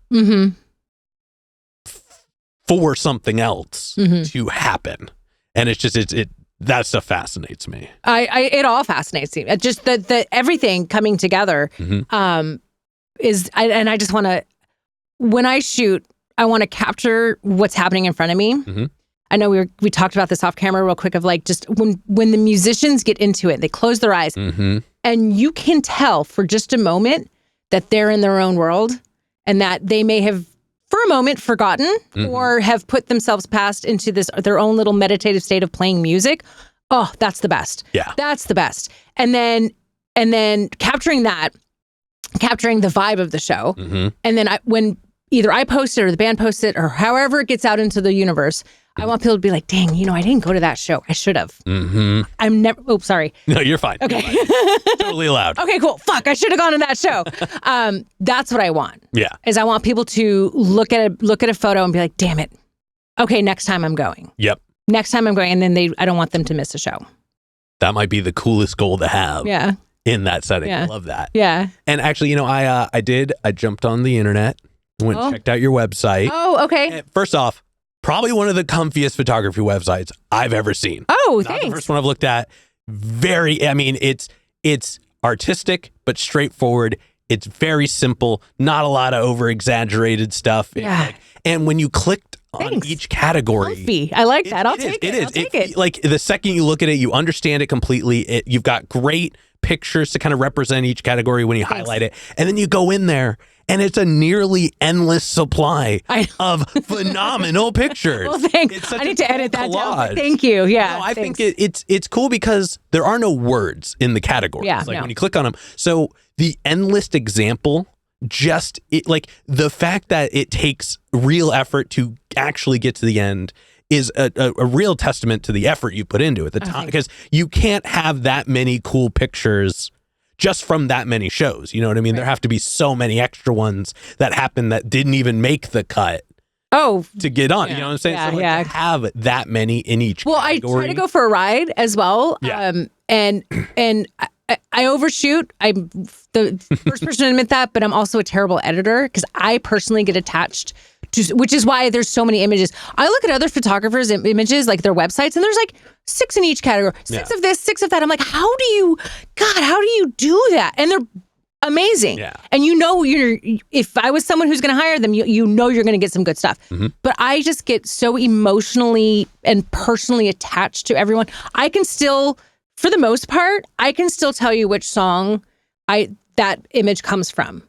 for something else to happen. And it's just, that stuff fascinates me. It all fascinates me. It just the everything coming together is, and I just want to, when I shoot, I want to capture what's happening in front of me. I know we talked about this off camera real quick of like just when the musicians get into it, they close their eyes and you can tell for just a moment that they're in their own world and that they may have for a moment forgotten or have put themselves past into their own little meditative state of playing music. Oh, that's the best. Yeah. That's the best. And then capturing the vibe of the show. And then when either I post it or the band posts it or however it gets out into the universe, I want people to be like, dang, I didn't go to that show. I should have. I'm never, sorry. No, you're fine. Okay. You're fine. Totally allowed. Okay, cool. Fuck, I should have gone to that show. That's what I want. Yeah. Is I want people to look at a photo and be like, damn it. Okay, next time I'm going. Yep. Next time I'm going. And then I don't want them to miss a show. That might be the coolest goal to have. Yeah. In that setting. Yeah. I love that. Yeah. And actually, I jumped on the internet, went and checked out your website. Oh, okay. And first off, probably one of the comfiest photography websites I've ever seen. Oh, Not thanks. the first one I've looked at. It's artistic, but straightforward. It's very simple. Not a lot of over-exaggerated stuff. Yeah. And when you clicked on Thanks. each category. Comfy. I like that. I'll take it. It is. I'll take it. Like the second you look at it, you understand it completely. You've got great pictures to kind of represent each category when you highlight it. And then you go in there and it's a nearly endless supply of phenomenal pictures. Well, thanks. I need to edit that down. Thank you. Yeah. No, I think it's cool because there are no words in the categories. Yeah, when you click on them. So the endless example, the fact that it takes real effort to actually get to the end is a real testament to the effort you put into it. The time, because you can't have that many cool pictures just from that many shows. You know what I mean? Right. There have to be so many extra ones that happen that didn't even make the cut. To get on, you know what I'm saying? Yeah, to have that many in each category. I try to go for a ride as well. Yeah. And I overshoot. I'm the first person to admit that, but I'm also a terrible editor because I personally get attached to, which is why there's so many images. I look at other photographers' images, like their websites, and there's like 6 in each category, 6 of this, 6 of that. I'm like, how do you do that? And they're amazing. Yeah. And if I was someone who's going to hire them, you're going to get some good stuff. But I just get so emotionally and personally attached to everyone. I can still, for the most part, tell you which song that image comes from.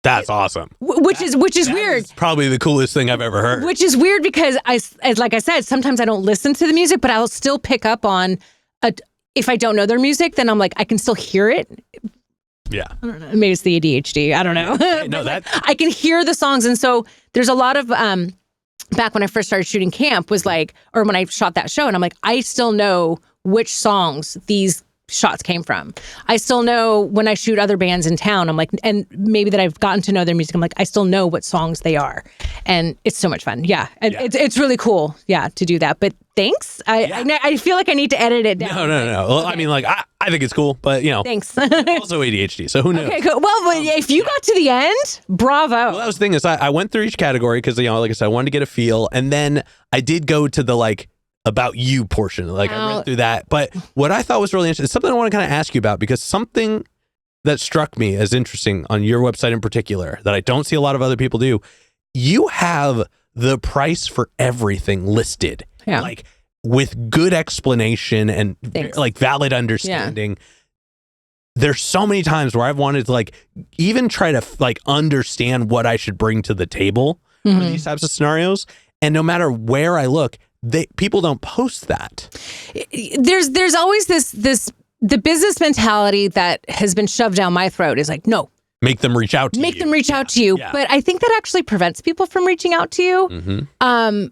That's awesome. Which is weird. Is probably the coolest thing I've ever heard. Which is weird because like I said, sometimes I don't listen to the music, but I'll still pick up on if I don't know their music, then I'm like, I can still hear it. Yeah. I don't know. Maybe it's the ADHD. I don't know. No, that I can hear the songs. And so there's a lot of, back when I first started shooting camp was like, or when I shot that show and I'm like, I still know which songs these shots came from. I still know when I shoot other bands in town, I'm like, and maybe that I've gotten to know their music, I'm like, I still know what songs they are. And it's so much fun. Yeah. It's really cool. Yeah. To do that. But thanks. I feel like I need to edit it down. No. Well, okay. I mean, like, I think it's cool, but thanks. Also ADHD. So who knows? Okay, cool. Well, if you got to the end, bravo. Well, that was the thing is I went through each category because, like I said, I wanted to get a feel. And then I did go to the about you portion. I read through that. But what I thought was really interesting is something I want to kind of ask you about, because something that struck me as interesting on your website in particular that I don't see a lot of other people do you have the price for everything listed. Yeah. Like with good explanation and Thanks. like valid understanding. There's so many times where I've wanted to like even try to like understand what I should bring to the table for these types of scenarios. And no matter where I look, people don't post that. There's always the business mentality that has been shoved down my throat is like, no, Make them reach out to you. make them reach out to you. Yeah. But I think that actually prevents people from reaching out to you. Mm-hmm.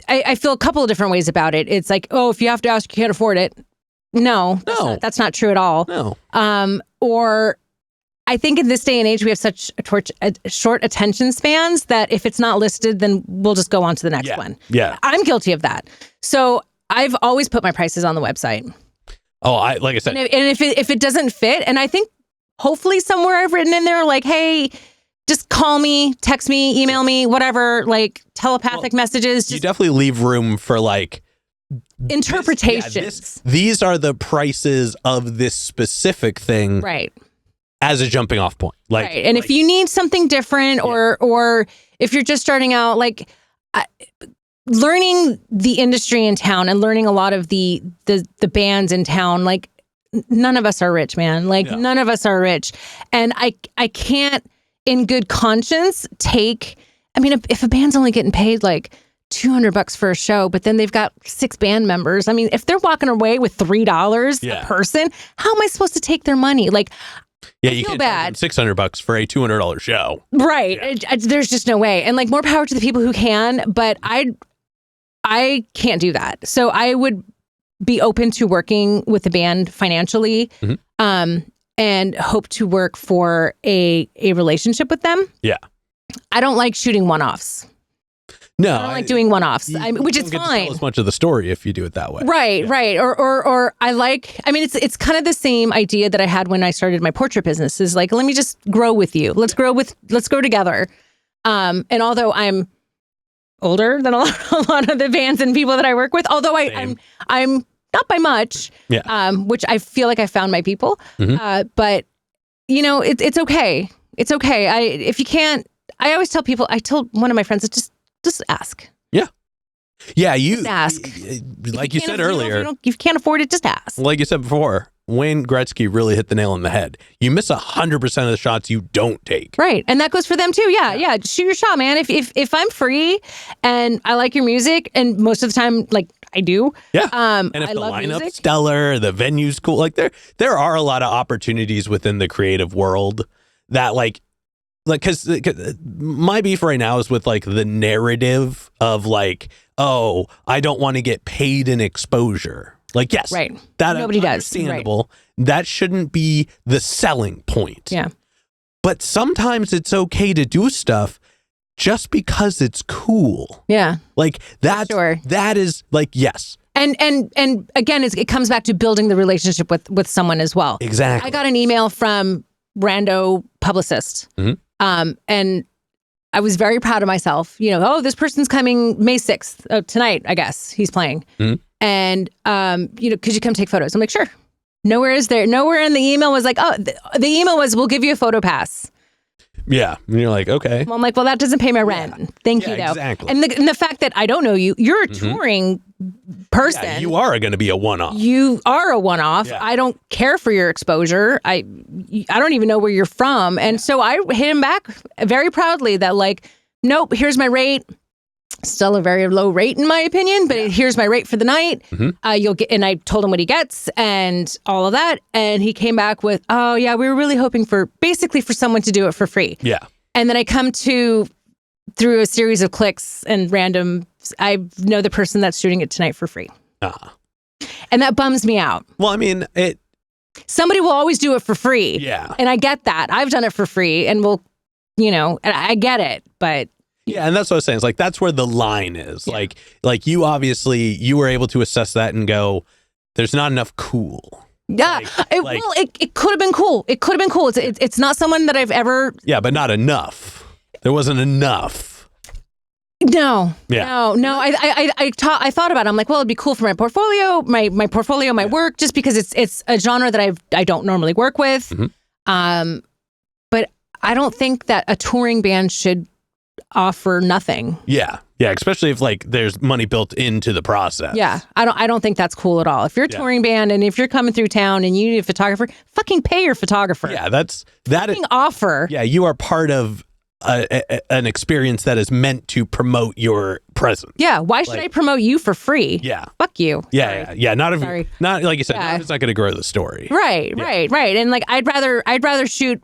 I feel a couple of different ways about it. It's like, oh, if you have to ask, you can't afford it. No, that's not true at all. No. Or I think in this day and age, we have such short attention spans that if it's not listed, then we'll just go on to the next one. Yeah. I'm guilty of that. So I've always put my prices on the website. Oh, like I said. And if it doesn't fit, and I think hopefully somewhere I've written in there like, hey, just call me, text me, email me, whatever, like telepathic messages. You definitely leave room for like interpretations. These are the prices of this specific thing. Right. As a jumping off point. Like, right. And if you need something different or if you're just starting out, like learning the industry in town and learning a lot of the bands in town, like none of us are rich, man. Like none of us are rich. And I can't in good conscience if a band's only getting paid like $200 for a show, but then they've got 6 band members. I mean, if they're walking away with $3 a person, how am I supposed to take their money? Like, you can't charge them $600 for a $200 show. Right. There's just no way. And like more power to the people who can, but I can't do that. So I would be open to working with the band financially, and hope to work for a relationship with them. Yeah. I don't like shooting one-offs. No, I don't like doing one-offs, which is fine. fine. Tell as much of the story if you do it that way. Right. Or I like. I mean, it's kind of the same idea that I had when I started my portrait business. Is like, let me just grow with you. Let's grow together. And although I'm older than a lot of the bands and people that I work with, although I'm not by much. Yeah. Which I feel like I found my people. But it's okay. It's okay. If you can't. I always tell people. I told one of my friends, just ask. Yeah, you just ask. Like you said earlier, if you can't afford it, just ask. Like you said before, Wayne Gretzky really hit the nail on the head. You miss 100% of the shots you don't take. Right, and that goes for them too. Yeah. Shoot your shot, man. If I'm free and I like your music, and most of the time, like I do. Yeah. And if I the love lineup's music. stellar, the venue's cool. Like there are a lot of opportunities within the creative world that like because my beef right now is with like the narrative of like, oh, I don't want to get paid in exposure. Like, yes, right. That Nobody does. Understandable. Right. That shouldn't be the selling point. Yeah. But sometimes it's okay to do stuff just because it's cool. Yeah. Like that. Sure. That is like, yes. And again, it comes back to building the relationship with someone as well. Exactly. I got an email from rando publicist. And I was very proud of myself. This person's coming May 6th, tonight, I guess he's playing. And, could you come take photos? I'm like, sure. Nowhere in the email was like, oh, the email was, we'll give you a photo pass. Yeah. And you're like, okay. Well, I'm like, well, that doesn't pay my rent. Yeah. Thank you, though. Exactly. And the fact that I don't know you, you're a touring person. Yeah, you are going to be a one-off. You are a one-off. Yeah. I don't care for your exposure. I don't even know where you're from. And so I hit him back very proudly that like, nope, here's my rate. Still a very low rate in my opinion, but here's my rate for the night. You'll get, and I told him what he gets and all of that. And he came back with, oh yeah, we were really hoping for someone to do it for free. Yeah. And then I come through a series of clicks and random, I know the person that's shooting it tonight for free. And that bums me out. Well, I mean, somebody will always do it for free. Yeah. And I get that. I've done it for free and and I get it, but. Yeah, and that's what I was saying. It's like that's where the line is. Yeah. Like you were able to assess that and go, there's not enough cool. Yeah. It could have been cool. It could have been cool. It's not someone that I've ever. Yeah, but not enough. There wasn't enough. No. Yeah. No. I thought about it. I'm like, well, it'd be cool for my portfolio, my work, just because it's a genre that I don't normally work with. But I don't think that a touring band should offer nothing. Yeah. Yeah. Especially if like there's money built into the process. Yeah. I don't think that's cool at all. If you're a touring band and if you're coming through town and you need a photographer, fucking pay your photographer. Yeah. That fucking offer. Yeah. You are part of an experience that is meant to promote your presence. Yeah. Why should I promote you for free? Yeah. Fuck you. Yeah. Yeah. Not if not like you said, not if it's not going to grow the story. Right. And like, I'd rather shoot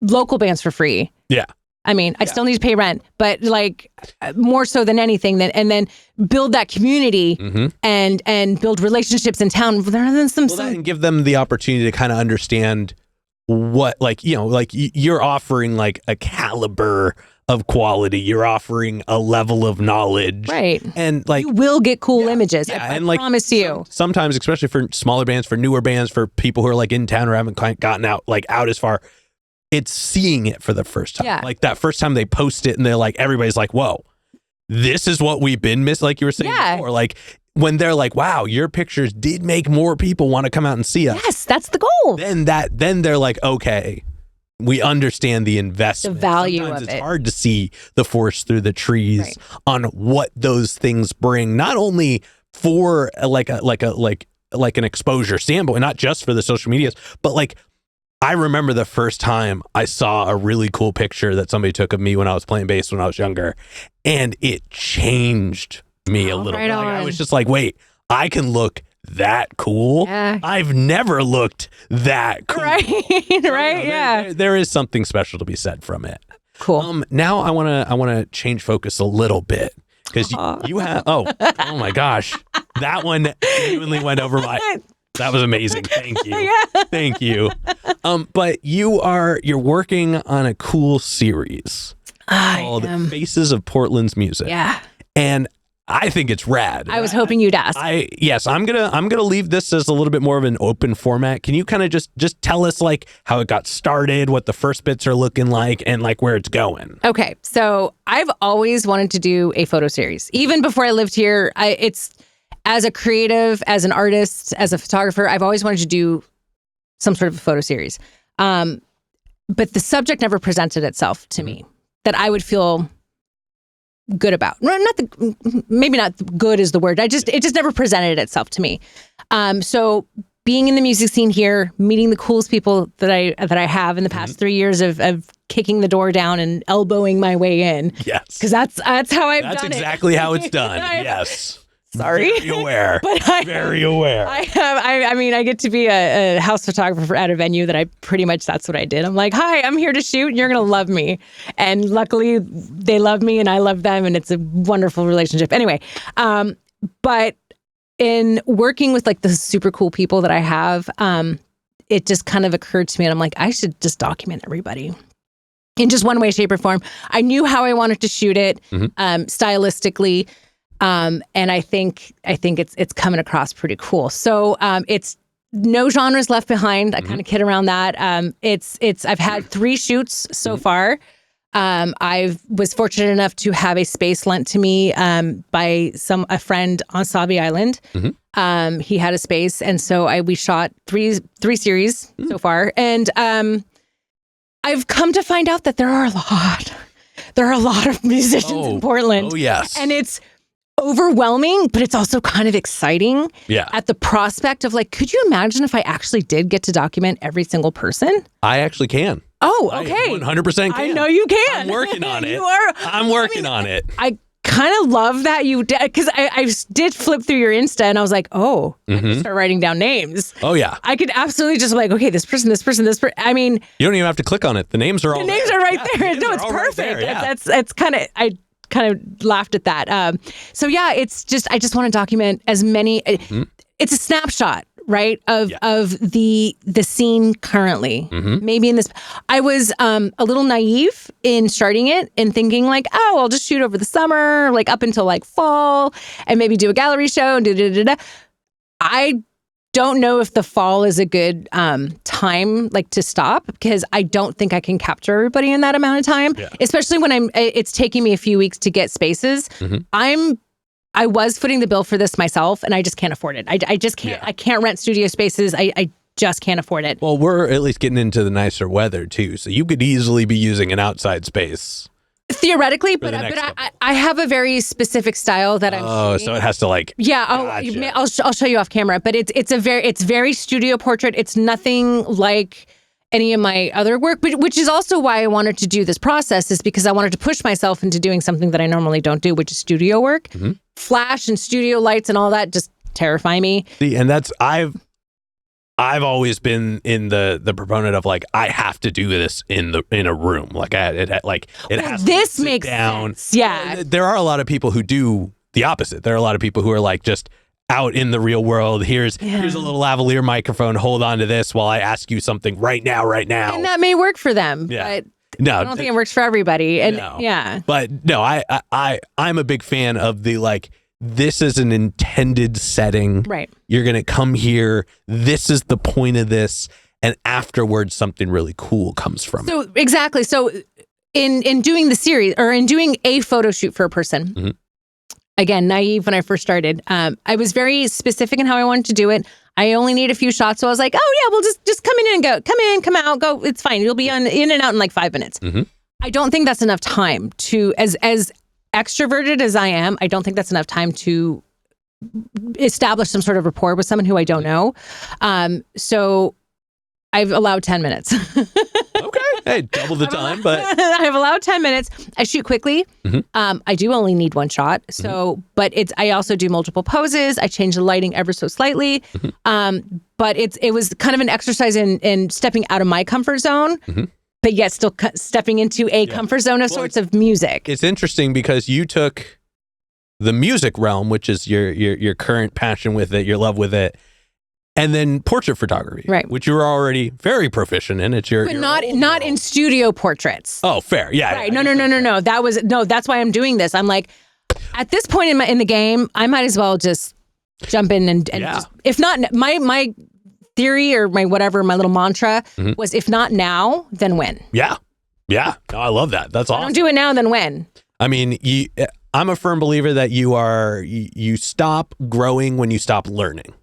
local bands for free. Yeah. I mean, I still need to pay rent, but like more so than anything, and then build that community and build relationships in town rather than some. And give them the opportunity to kind of understand what, like, you know, like you're offering like a caliber of quality. You're offering a level of knowledge, right? And like you will get cool images. I and like, promise you. Sometimes, especially for smaller bands, for newer bands, for people who are like in town or haven't gotten out as far. It's seeing it for the first time. Yeah. Like that first time they post it and they're like, everybody's like, whoa, this is what we've been missing. Like you were saying before, like when they're like, wow, your pictures did make more people want to come out and see us. Yes, that's the goal. Then they're like, okay, we understand the investment. The value Sometimes of it's it. hard to see the forest through the trees on what those things bring, not only for like an exposure standpoint, not just for the social medias, but like, I remember the first time I saw a really cool picture that somebody took of me when I was playing bass when I was younger, and it changed me a little bit. Like, I was just like, wait, I can look that cool. Yeah. I've never looked that cool. Right. Right. Yeah. There is something special to be said from it. Cool. Now I wanna change focus a little bit because you have oh my gosh, that one genuinely went over my. That was amazing. Thank you. Thank you. But you're working on a cool series called Faces of Portland's Music. Yeah. And I think it's rad. I was hoping you'd ask. Yes, I'm gonna leave this as a little bit more of an open format. Can you kind of just tell us like how it got started, what the first bits are looking like, and like where it's going? Okay. So I've always wanted to do a photo series. Even before I lived here, as a creative, as an artist, as a photographer, I've always wanted to do some sort of a photo series. But the subject never presented itself to me that I would feel good about. Maybe not good is the word. It just never presented itself to me. So being in the music scene here, meeting the coolest people that I have in the past 3 years of kicking the door down and elbowing my way in. Yes. Because that's how I've done it. That's exactly how it's done. Yes. Sorry. Very aware. Very aware. I get to be a house photographer at a venue that that's what I did. I'm like, hi, I'm here to shoot and you're going to love me. And luckily they love me and I love them and it's a wonderful relationship. Anyway, but in working with like the super cool people that I have, it just kind of occurred to me and I'm like, I should just document everybody in just one way, shape or form. I knew how I wanted to shoot it, stylistically. And I think it's coming across pretty cool. So it's no genres left behind. I kind of kid around that. I've had 3 shoots so far. I was fortunate enough to have a space lent to me by a friend on Sabi Island. He had a space, and so we shot three series so far. And I've come to find out that there are a lot of musicians in Portland. Oh yes, and it's overwhelming, but it's also kind of exciting at the prospect of like, could you imagine if I actually did get to document every single person? I actually can. Oh, okay. 100% can. I know you can. I'm working on it. You are. I'm working on it. I kind of love that you did, because I did flip through your Insta and I was like, I can start writing down names. Oh yeah. I could absolutely just be like, okay, this person. I mean, you don't even have to click on it. The names are all names are right there. No, it's perfect. Right there, That's kind of, I kind of laughed at that. So yeah, I just want to document as many. It's a snapshot, right, of the scene currently. Maybe in this, I was a little naive in starting it and thinking like, oh, I'll just shoot over the summer, like up until like fall, and maybe do a gallery show and I don't know if the fall is a good time like to stop, because I don't think I can capture everybody in that amount of time, especially when it's taking me a few weeks to get spaces. I was footing the bill for this myself and I just can't afford it. I just can't, I can't rent studio spaces. I just can't afford it. Well, we're at least getting into the nicer weather too. So you could easily be using an outside space Theoretically, but the next couple. I have a very specific style that I'm shooting. So it has to like. Yeah, Gotcha. I'll show you off camera, but it's very studio portrait. It's nothing like any of my other work, which is also why I wanted to do this process, is because I wanted to push myself into doing something that I normally don't do, which is studio work. Mm-hmm. Flash and studio lights and all that just terrify me. See, and that's I've always been in the proponent of like I have to do this in a room, like it has this to sit makes down. sense. Yeah, There are a lot of people who do the opposite. There are a lot of people who are like just out in the real world. Here's a little lavalier microphone. Hold on to this while I ask you something right now. and that may work for them. Yeah. But No, I don't think it works for everybody. And no. yeah, But no, I'm a big fan of the like. This is an intended setting. right. You're going to come here. This is the point of this. And afterwards, something really cool comes from it. So exactly. So in doing the series or in doing a photo shoot for a person, Mm-hmm. again, naive when I first started, I was very specific in how I wanted to do it. I only need a few shots. So I was like, oh yeah, well just come in and go. Come in, come out, go. It's fine. You'll be in and out in like 5 minutes. Mm-hmm. I don't think that's enough time to, as extroverted as I am, I don't think that's enough time to establish some sort of rapport with someone who I don't know. So I've allowed 10 minutes. Okay. Hey, double the time, but I've allowed 10 minutes. I shoot quickly. Mm-hmm. I do only need one shot. So, but I also do multiple poses. I change the lighting ever so slightly. Mm-hmm. But it was kind of an exercise in stepping out of my comfort zone, Mm-hmm. but yet still stepping into a comfort zone of sorts of music. it's interesting because you took the music realm, which is your current passion with it, your love with it, and then portrait photography, Right. which you were already very proficient in. It's your But your not old not world. in studio portraits. Oh, fair. Yeah. Right. No. That's why I'm doing this. I'm like, at this point in the game, I might as well just jump in and Yeah. just, if not, my theory or my whatever, my little mantra was, if not now, then when? Yeah. Yeah. No, I love that. That's I awesome. don't do it now, then when? I mean, I'm a firm believer that you stop growing when you stop learning.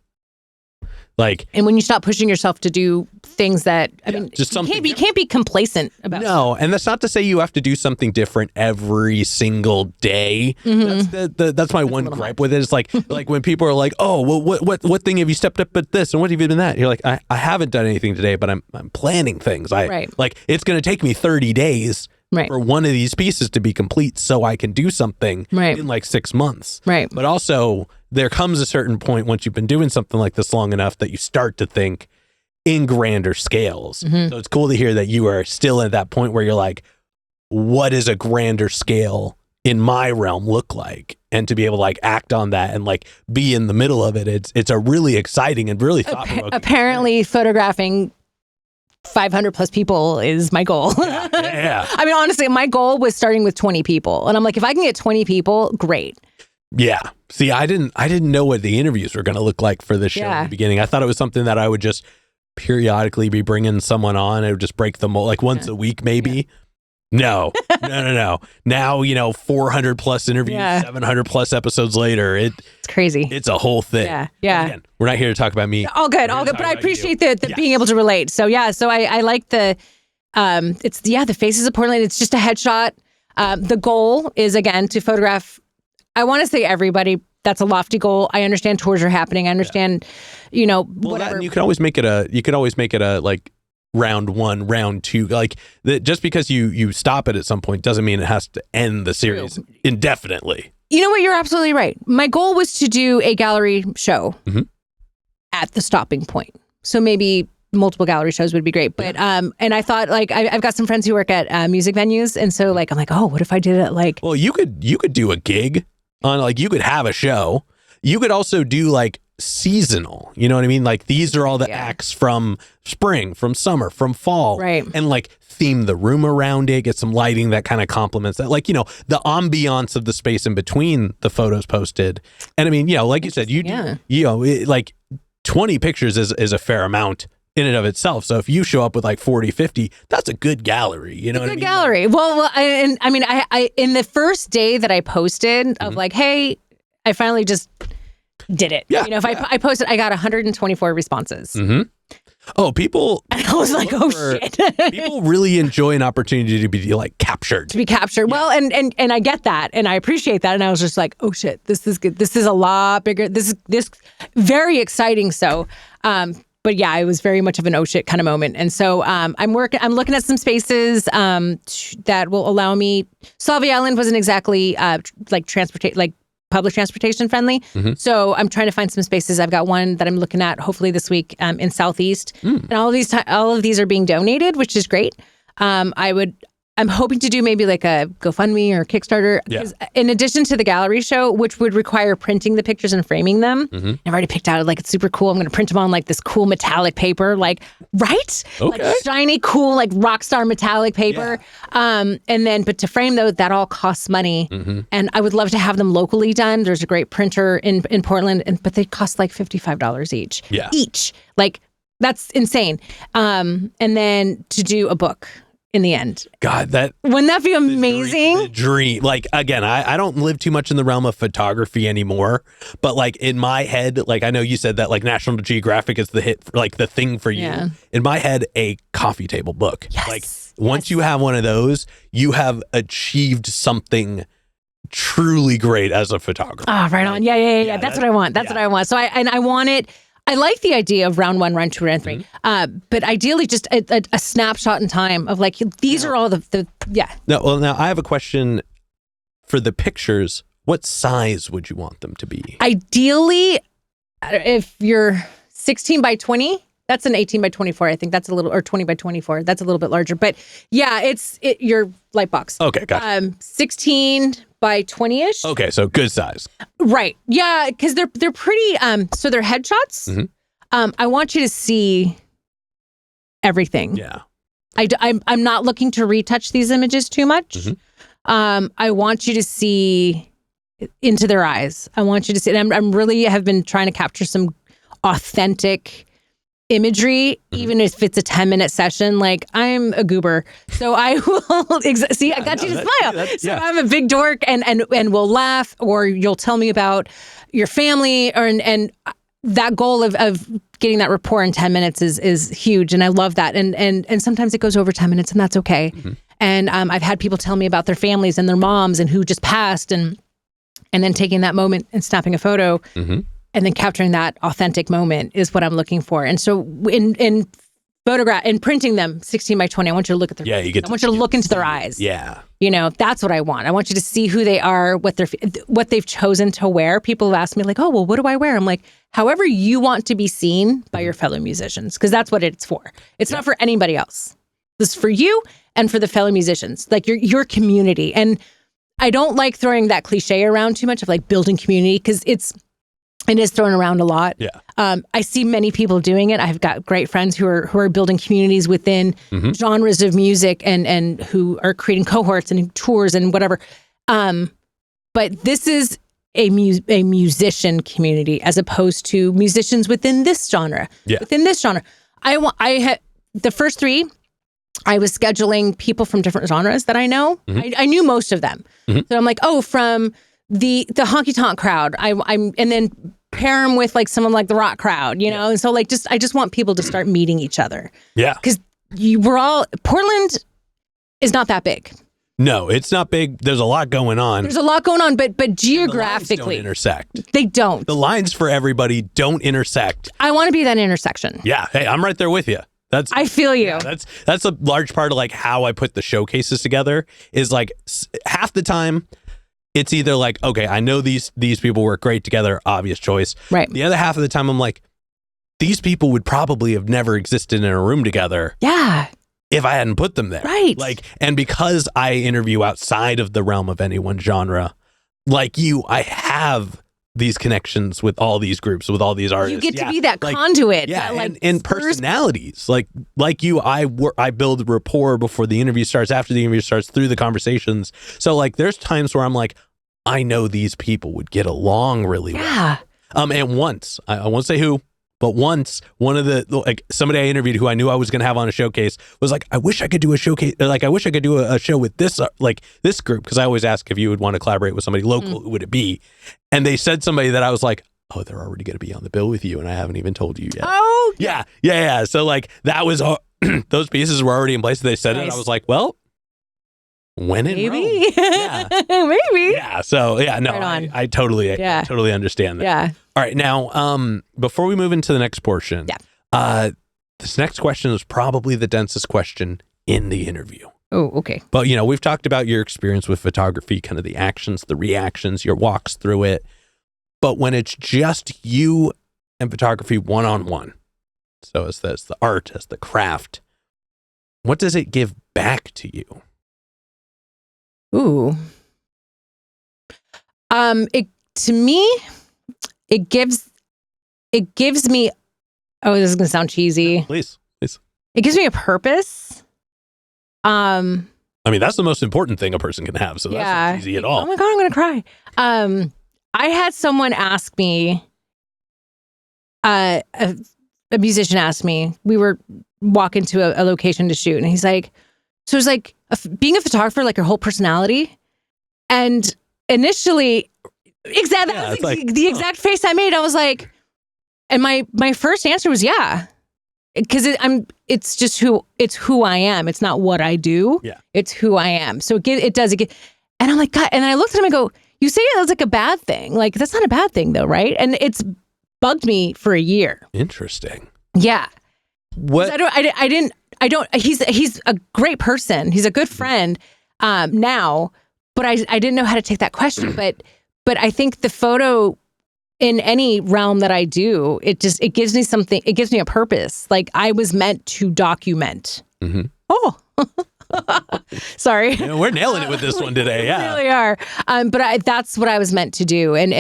Like, And when you stop pushing yourself to do things that, I mean, just something you can't be complacent about. no, and that's not to say you have to do something different every single day. That's my one gripe with it. It's like when people are like, "Oh, well, what thing have you stepped up at this, and what have you been that?" You're like, "I haven't done anything today, but I'm planning things. Right. Like it's going to take me 30 days Right. for one of these pieces to be complete, so I can do something Right. in like 6 months. Right. But also, there comes a certain point once you've been doing something like this long enough that you start to think in grander scales. So it's cool to hear that you are still at that point where you're like, what does a grander scale in my realm look like? And to be able to like act on that and like be in the middle of it, it's a really exciting and really thought-provoking. Apparently, photographing 500 plus people is my goal. Yeah. I mean, honestly, my goal was starting with 20 people. And I'm like, if I can get 20 people, great. Yeah. See, I didn't know what the interviews were going to look like for this show in the beginning. I thought it was something that I would just periodically be bringing someone on. It would just break the mold, like once a week, maybe. No. Now, 400 plus interviews, 700 plus episodes later. It's crazy. It's a whole thing. Yeah. Again, we're not here to talk about me. All good. But I appreciate the being able to relate. So I like the face is important. It's just a headshot. The goal is, again, to photograph, I want to say everybody. That's a lofty goal. I understand tours are happening. I understand, whatever. And you can always make it a like round 1, round 2. Like just because you stop it at some point doesn't mean it has to end the series indefinitely. You know what? You're absolutely right. My goal was to do a gallery show at the stopping point. So maybe multiple gallery shows would be great. But and I thought, like, I've got some friends who work at music venues, and so like I'm like, oh, what if I did it like? Well, you could do a gig on, like, you could have a show. You could also do like seasonal. You know what I mean? Like these are all the acts from spring, from summer, from fall, right? And like theme the room around it. Get some lighting that kind of complements that. Like, the ambiance of the space in between the photos posted. And I mean, like you said, like 20 pictures is a fair amount in and of itself. So if you show up with like 40, 50, that's a good gallery. You know what I mean? Good gallery. Well, I in the first day that I posted of like, hey, I finally just did it. Yeah. If I posted, I got 124 responses. Oh, people. And I was like, oh shit. People really enjoy an opportunity to be like captured. To be captured. Yeah. Well, and I get that and I appreciate that. And I was just like, oh shit, this is good. This is a lot bigger. This very exciting. So, but yeah, it was very much of an oh shit kind of moment. And so I'm looking at some spaces that will allow me. Salvie Island wasn't exactly public transportation friendly. Mm-hmm. So I'm trying to find some spaces. I've got one that I'm looking at hopefully this week in Southeast. And all of these are being donated, which is great. I'm hoping to do maybe like a GoFundMe or Kickstarter. Because in addition to the gallery show, which would require printing the pictures and framing them, I've already picked out like it's super cool. I'm going to print them on like this cool metallic paper, like right, like shiny, cool, like rock star metallic paper. Yeah. And then, but to frame those, that all costs money. And I would love to have them locally done. There's a great printer in Portland, but they cost like $55 each. Yeah, each, like that's insane. And then to do a book. In the end. God, wouldn't that be amazing? The dream. Like, again, I don't live too much in the realm of photography anymore, but like in my head, like I know you said that like National Geographic is the hit, like the thing for you. Yeah. In my head, a coffee table book. Yes. Like once you have one of those, you have achieved something truly great as a photographer. Oh, right on. Yeah. That's what I want. That's what I want. So I want it. I like the idea of round 1, round 2, round 3, but ideally just a snapshot in time of like, these are all the. Now I have a question for the pictures. What size would you want them to be? Ideally, if you're 16 by 20, that's an 18 by 24. I think that's a little, or 20 by 24. That's a little bit larger, but yeah, it's your light box. Okay, gotcha. 16 by 20-ish. Okay, so good size. Right. Yeah, because they're pretty, so they're headshots. I want you to see everything. Yeah. I'm not looking to retouch these images too much. I want you to see into their eyes. I want you to see, and I'm really have been trying to capture some authentic imagery, even if it's a 10-minute session. Like I'm a goober, so I will see. I got you to smile. So I'm a big dork, and we'll laugh, or you'll tell me about your family, and that goal of getting that rapport in 10 minutes is huge, and I love that. And sometimes it goes over 10 minutes, and that's okay. And I've had people tell me about their families and their moms and who just passed, and then taking that moment and snapping a photo. And then capturing that authentic moment is what I'm looking for. And so in photograph and printing them 16 by 20, I want you to look at their faces. I want you to look into their eyes. Yeah. You know, that's what I want. I want you to see who they are, what they've chosen to wear. People have asked me like, oh, well, what do I wear? I'm like, however you want to be seen by your fellow musicians, because that's what it's for. It's not for anybody else. This is for you and for the fellow musicians, like your community. And I don't like throwing that cliche around too much of like building community, because it is thrown around a lot. Yeah. I see many people doing it. I've got great friends who are building communities within genres of music and who are creating cohorts and tours and whatever. But this is a musician community as opposed to musicians within this genre. Yeah. Within this genre, I had the first 3. I was scheduling people from different genres that I know. I knew most of them. So I'm like, oh, from the honky tonk crowd, I'm and then pair them with like someone like the rock crowd, you know. And so like I just want people to start meeting each other. Yeah, because Portland is not that big. No, it's not big. There's a lot going on. But geographically, the lines don't intersect. They don't. The lines for everybody don't intersect. I want to be that intersection. Yeah, hey, I'm right there with you. I feel you. Yeah, that's a large part of like how I put the showcases together. Is like half the time. It's either like, okay, I know these people work great together, obvious choice. Right. The other half of the time, I'm like, these people would probably have never existed in a room together. Yeah. If I hadn't put them there. Right. Like, and because I interview outside of the realm of any one genre, like you, I have these connections with all these groups, with all these artists. You get to be that conduit. Yeah, and personalities. Like you, I build rapport before the interview starts, after the interview starts, through the conversations. So like there's times where I'm like, I know these people would get along really well. And once, I won't say who, but once one of the, like somebody I interviewed who I knew I was going to have on a showcase was like, I wish I could do a showcase. Like, I wish I could do a show with this, like this group. Cause I always ask if you would want to collaborate with somebody local, who would it be? And they said somebody that I was like, oh, they're already going to be on the bill with you. And I haven't even told you yet. Oh, Yeah. So like that was those pieces were already in place. They said it. I was like, well, when in Rome. Maybe. Yeah. Maybe. Yeah. So yeah, no, Right on. I totally understand that. Yeah. All right. Now, before we move into the next portion, this next question is probably the densest question in the interview. Oh, okay. But, you know, we've talked about your experience with photography, kind of the actions, the reactions, your walks through it. But when it's just you and photography one-on-one, so as the art, as the craft, what does it give back to you? Ooh. To me, it gives me, oh, this is going to sound cheesy. Please. It gives me a purpose. I mean, that's the most important thing a person can have. So that's not easy at all. Oh my God, I'm going to cry. I had someone ask me, a musician asked me, we were walking to a location to shoot, and he's like, so it's like being a photographer, like your whole personality. And initially, exactly, that was like, the exact face I made. I was like, and my first answer was yeah. Because it's just who I am. It's not what I do. Yeah. It's who I am. So it does. And I'm like, God, and I looked at him and go, you say it was like a bad thing. Like, that's not a bad thing though, right? And it's bugged me for a year. Interesting. Yeah. What? He's a great person. He's a good friend now, but I didn't know how to take that question. But I think the photo, in any realm that I do, it gives me something. It gives me a purpose. Like, I was meant to document. Mm-hmm. Oh, sorry. You know, we're nailing it with this one today. Yeah, we really are. But that's what I was meant to do. And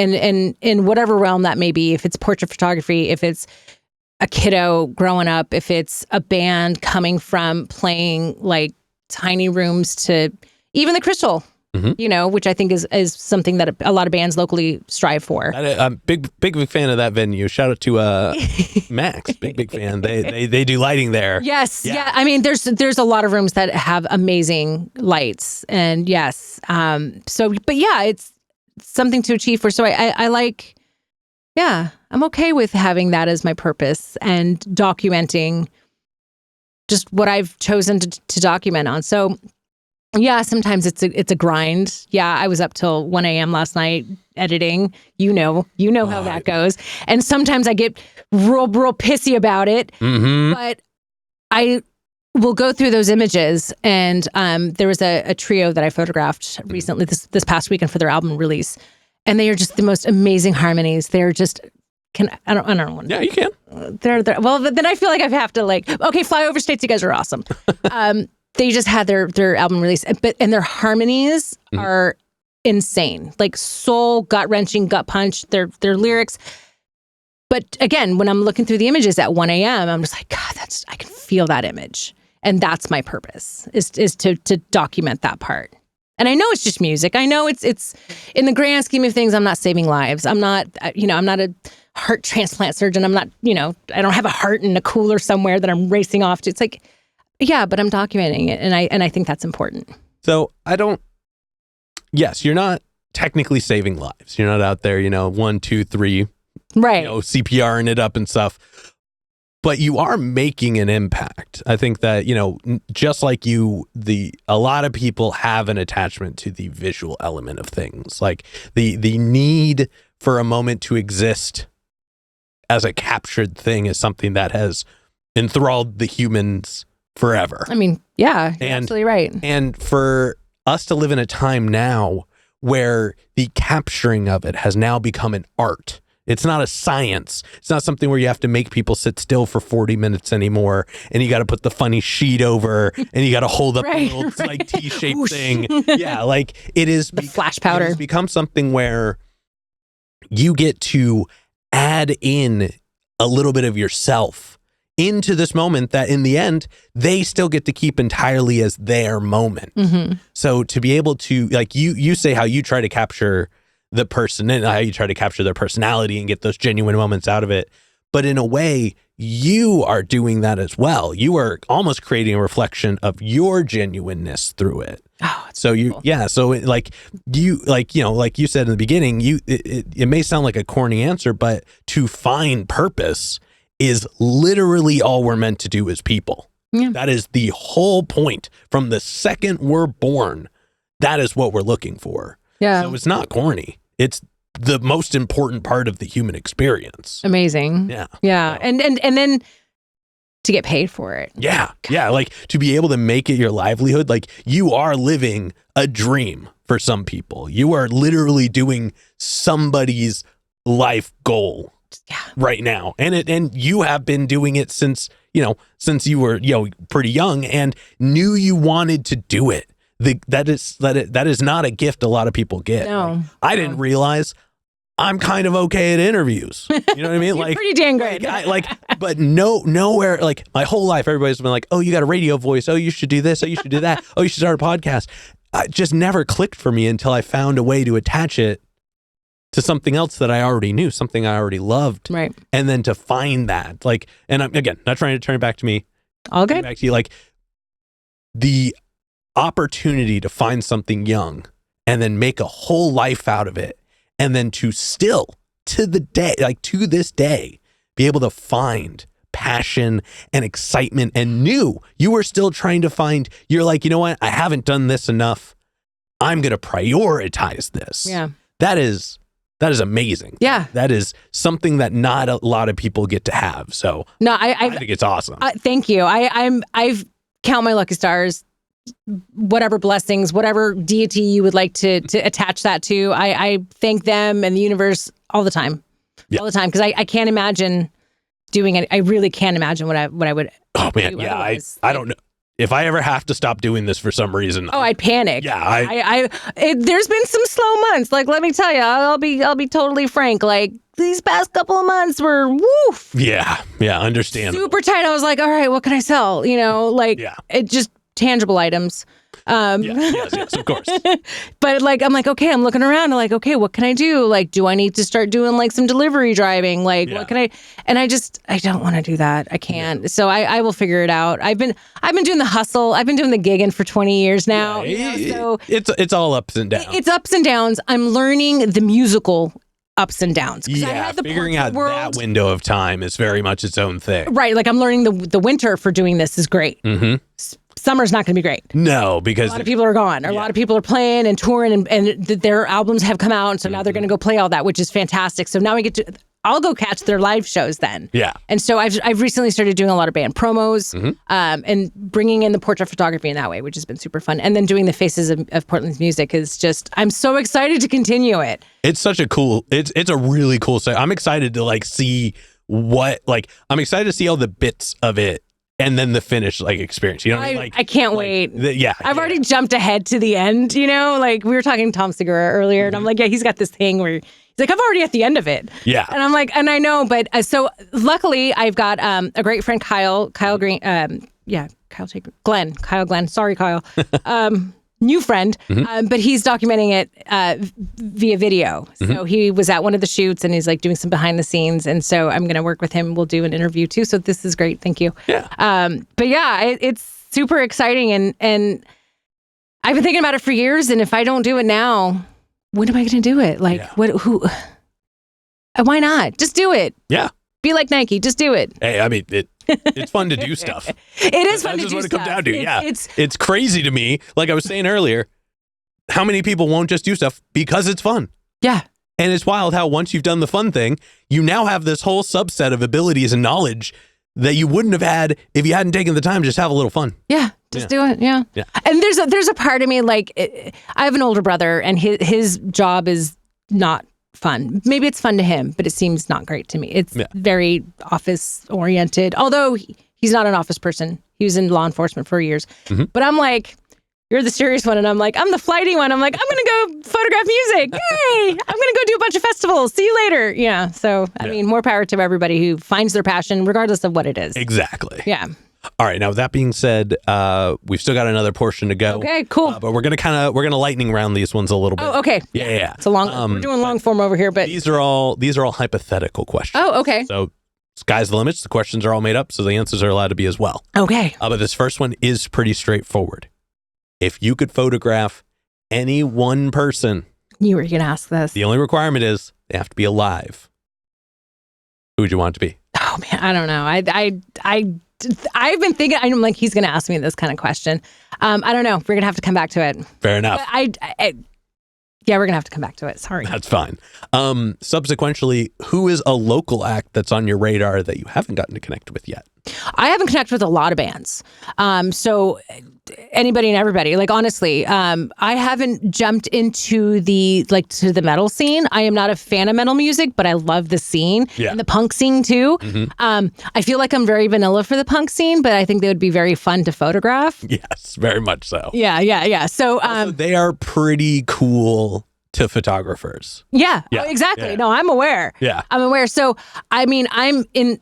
in whatever realm that may be, if it's portrait photography, if it's a kiddo growing up, if it's a band coming from playing like tiny rooms to even the Crystal. Mm-hmm. You know, which I think is something that a lot of bands locally strive for. I'm big fan of that venue. Shout out to Max, big fan. They do lighting there. Yes, yeah. I mean, there's a lot of rooms that have amazing lights, and yes. But yeah, it's something to achieve for. So I like, yeah, I'm okay with having that as my purpose and documenting just what I've chosen to document on. So. Yeah, sometimes it's a grind. Yeah, I was up till 1 a.m. last night editing. You know how that goes. And sometimes I get real pissy about it. Mm-hmm. But I will go through those images. And there was a trio that I photographed recently, this past weekend for their album release, and they are just the most amazing harmonies. They're just I don't know. Yeah, you can. They're well. Then I feel like I have to okay, fly over states. You guys are awesome. They just had their album release, and their harmonies are insane, like soul, gut wrenching, gut punch. Their lyrics. But again, when I'm looking through the images at 1 a.m., I'm just like, God, I can feel that image, and that's my purpose is to document that part. And I know it's just music. I know it's in the grand scheme of things. I'm not saving lives. I'm not a heart transplant surgeon. I'm not, I don't have a heart in a cooler somewhere that I'm racing off to. It's like. Yeah, but I'm documenting it, and I think that's important. So yes, you're not technically saving lives. You're not out there, 1, 2, 3, right? CPRing it up and stuff. But you are making an impact. I think that, just like you, a lot of people have an attachment to the visual element of things, like the need for a moment to exist as a captured thing is something that has enthralled the humans forever. I mean, yeah, you're absolutely right. And for us to live in a time now where the capturing of it has now become an art. It's not a science. It's not something where you have to make people sit still for 40 minutes anymore, and you got to put the funny sheet over, and you got to hold up a little like T-shaped thing. Yeah, like it is the flash powder. It has become something where you get to add in a little bit of yourself into this moment that in the end, they still get to keep entirely as their moment. Mm-hmm. So to be able to, like you say how you try to capture the person and how you try to capture their personality and get those genuine moments out of it. But in a way, you are doing that as well. You are almost creating a reflection of your genuineness through it. Oh, so cool. So like you said in the beginning, it may sound like a corny answer, but to find purpose is literally all we're meant to do as people. Yeah. That is the whole point. From the second we're born, that is what we're looking for. Yeah. So it's not corny. It's the most important part of the human experience. Amazing. Yeah. Yeah. So- And then to get paid for it. Yeah. Yeah. Like to be able to make it your livelihood, like you are living a dream for some people. You are literally doing somebody's life goal right now. And you have been doing it since you were, pretty young and knew you wanted to do it. That is not a gift a lot of people get. No. Like, I didn't realize I'm kind of okay at interviews. You know what I mean? You're pretty dang good. But nowhere, like my whole life, everybody's been like, oh, you got a radio voice. Oh, you should do this. Oh, you should do that. Oh, you should start a podcast. It just never clicked for me until I found a way to attach it to something else that I already knew, something I already loved. Right. And then to find that, like, and I'm, again, not trying to turn it back to me. All good. Back to you, like the opportunity to find something young and then make a whole life out of it. And then to still, to this day, be able to find passion and excitement and you were still trying to find, you're like, you know what? I haven't done this enough. I'm going to prioritize this. Yeah. That is amazing. Yeah. That is something that not a lot of people get to have. So No, I think it's awesome. thank you. I've count my lucky stars, whatever blessings, whatever deity you would like to attach that to. I thank them and the universe all the time. Yeah. All the time. Because I can't imagine doing it. I really can't imagine what I would Oh man, do yeah. otherwise. I don't know. If I ever have to stop doing this for some reason. Oh, I'd panic. Yeah, there's been some slow months. Like, let me tell you, I'll be totally frank. Like these past couple of months were woof. Yeah, understand. Super tight. I was like, all right, what can I sell? It just tangible items. Yes, of course. But like, I'm like, okay, I'm looking around. I'm like, okay, what can I do? Like, do I need to start doing like some delivery driving? Like, what can I? And I don't want to do that. I can't. So I will figure it out. I've been doing the hustle. I've been doing the gigging for 20 years now. So it's all ups and downs. It's ups and downs. I'm learning the musical ups and downs. Yeah, figuring out that window of time is very much its own thing. Right. Like I'm learning the winter for doing this is great. Mm-hmm. Summer's not going to be great. No, because a lot of people are gone. A lot of people are playing and touring and their albums have come out. And so now they're going to go play all that, which is fantastic. So now I'll go catch their live shows then. Yeah. And so I've recently started doing a lot of band promos and bringing in the portrait photography in that way, which has been super fun. And then doing the faces of Portland's music is just, I'm so excited to continue it. It's such a cool, it's a really cool set. I'm excited to see I'm excited to see all the bits of it. And then the finished experience, you know what I mean? I can't wait. I've already jumped ahead to the end, Like we were talking to Tom Segura earlier, and I'm like, yeah, he's got this thing where he's like, I'm already at the end of it. Yeah. And I'm like, and I know, but so luckily I've got a great friend, Kyle Green, Kyle Glenn. Sorry, Kyle. New friend, but he's documenting it via video. So he was at one of the shoots and he's doing some behind the scenes. And so I'm going to work with him. We'll do an interview too. So this is great. Thank you. Yeah. But yeah, it's super exciting. And I've been thinking about it for years. And if I don't do it now, when am I going to do it? Why not? Just do it. Yeah. Be like Nike. Just do it. Hey, I mean, it's fun to do stuff. It is fun to do stuff. That's just what it comes down to. It's crazy to me. Like I was saying earlier, how many people won't just do stuff because it's fun? Yeah. And it's wild how once you've done the fun thing, you now have this whole subset of abilities and knowledge that you wouldn't have had if you hadn't taken the time to just have a little fun. Yeah. Just do it. Yeah. And there's a part of me I have an older brother and his job is not fun. Maybe it's fun to him, but it seems not great to me. It's very office oriented, although he's not an office person. He was in law enforcement for years. But I'm like, you're the serious one. And I'm like, I'm the flighty one. I'm like, I'm going to go photograph music. Yay. I'm going to go do a bunch of festivals. See you later. Yeah. So, I mean, more power to everybody who finds their passion, regardless of what it is. Exactly. Yeah. All right. Now, with that being said, we've still got another portion to go. Okay, cool. But we're gonna lightning round these ones a little bit. Oh, okay. Yeah. It's a long. We're doing long form over here, but these are all hypothetical questions. Oh, okay. So sky's the limit. The questions are all made up, so the answers are allowed to be as well. Okay. But this first one is pretty straightforward. If you could photograph any one person, you were gonna ask this. The only requirement is they have to be alive. Who would you want it to be? Oh man, I don't know. I've been thinking. I'm like, he's going to ask me this kind of question. I don't know. We're going to have to come back to it. Fair enough. But yeah, we're going to have to come back to it. Sorry. That's fine. Subsequently, who is a local act that's on your radar that you haven't gotten to connect with yet? I haven't connected with a lot of bands. So anybody and everybody, like, honestly, I haven't jumped into to the metal scene. I am not a fan of metal music, but I love the scene and the punk scene too. I feel like I'm very vanilla for the punk scene, but I think they would be very fun to photograph. Yes, very much so. Yeah. So, also, they are pretty cool to photographers. Yeah. Oh, exactly. Yeah. No, I'm aware. Yeah. I'm aware. So, I mean, I'm in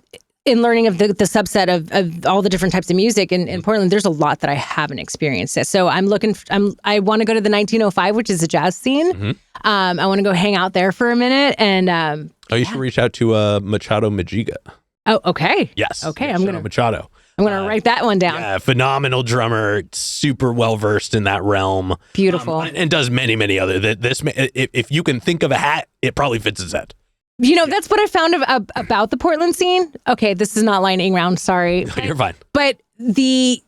learning of the subset of all the different types of music in Portland, there's a lot that I haven't experienced. So I want to go to the 1905, which is a jazz scene. I want to go hang out there for a minute. And you should reach out to Machado Majiga. Oh, okay. Yes. Okay. Machado. I'm gonna write that one down. Yeah, phenomenal drummer, super well versed in that realm. Beautiful. And does many other. If you can think of a hat, it probably fits his head. You know, that's what I found about the Portland scene. Okay, this is not lightning round, sorry. You're fine. But the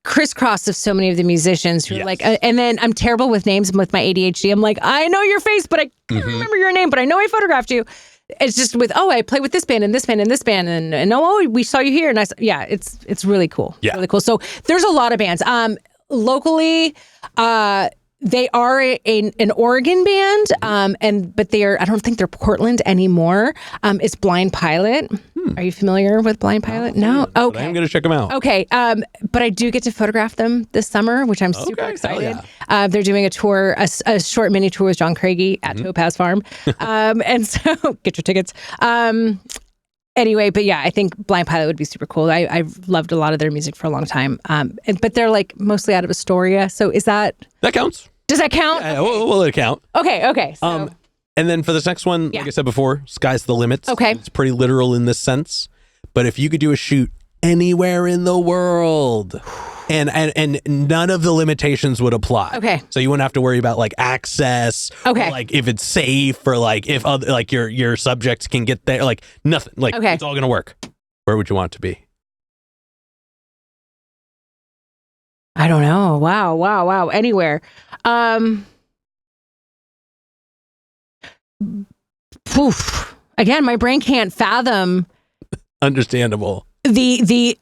crisscross of so many of the musicians who are like, and then I'm terrible with names with my ADHD. I'm like, I know your face, but I can't remember your name, but I know I photographed you. It's just with, I play with this band and this band and this band and we saw you here. And it's really cool. Yeah. It's really cool. So there's a lot of bands. Locally, they are an Oregon band, but I don't think they're Portland anymore. It's Blind Pilot. Are you familiar with Blind Pilot? No? Okay. I'm going to check them out. Okay. But I do get to photograph them this summer, which I'm super excited. Yeah. They're doing a tour, a short mini tour with John Craigie at Topaz Farm. And so get your tickets. Anyway, but yeah, I think Blind Pilot would be super cool. I've loved a lot of their music for a long time. But they're like mostly out of Astoria. So that counts? Does that count? Yeah, will it count? Okay. So. And then for this next one, like I said before, sky's the limit. Okay. It's pretty literal in this sense. But if you could do a shoot anywhere in the world, and none of the limitations would apply. Okay. So you wouldn't have to worry about like access. Okay. Or, like if it's safe, or like if other, like your subjects can get there. Like nothing. Like it's all gonna work. Where would you want it to be? I don't know. Wow. Anywhere. Poof. Again, my brain can't fathom. Understandable. The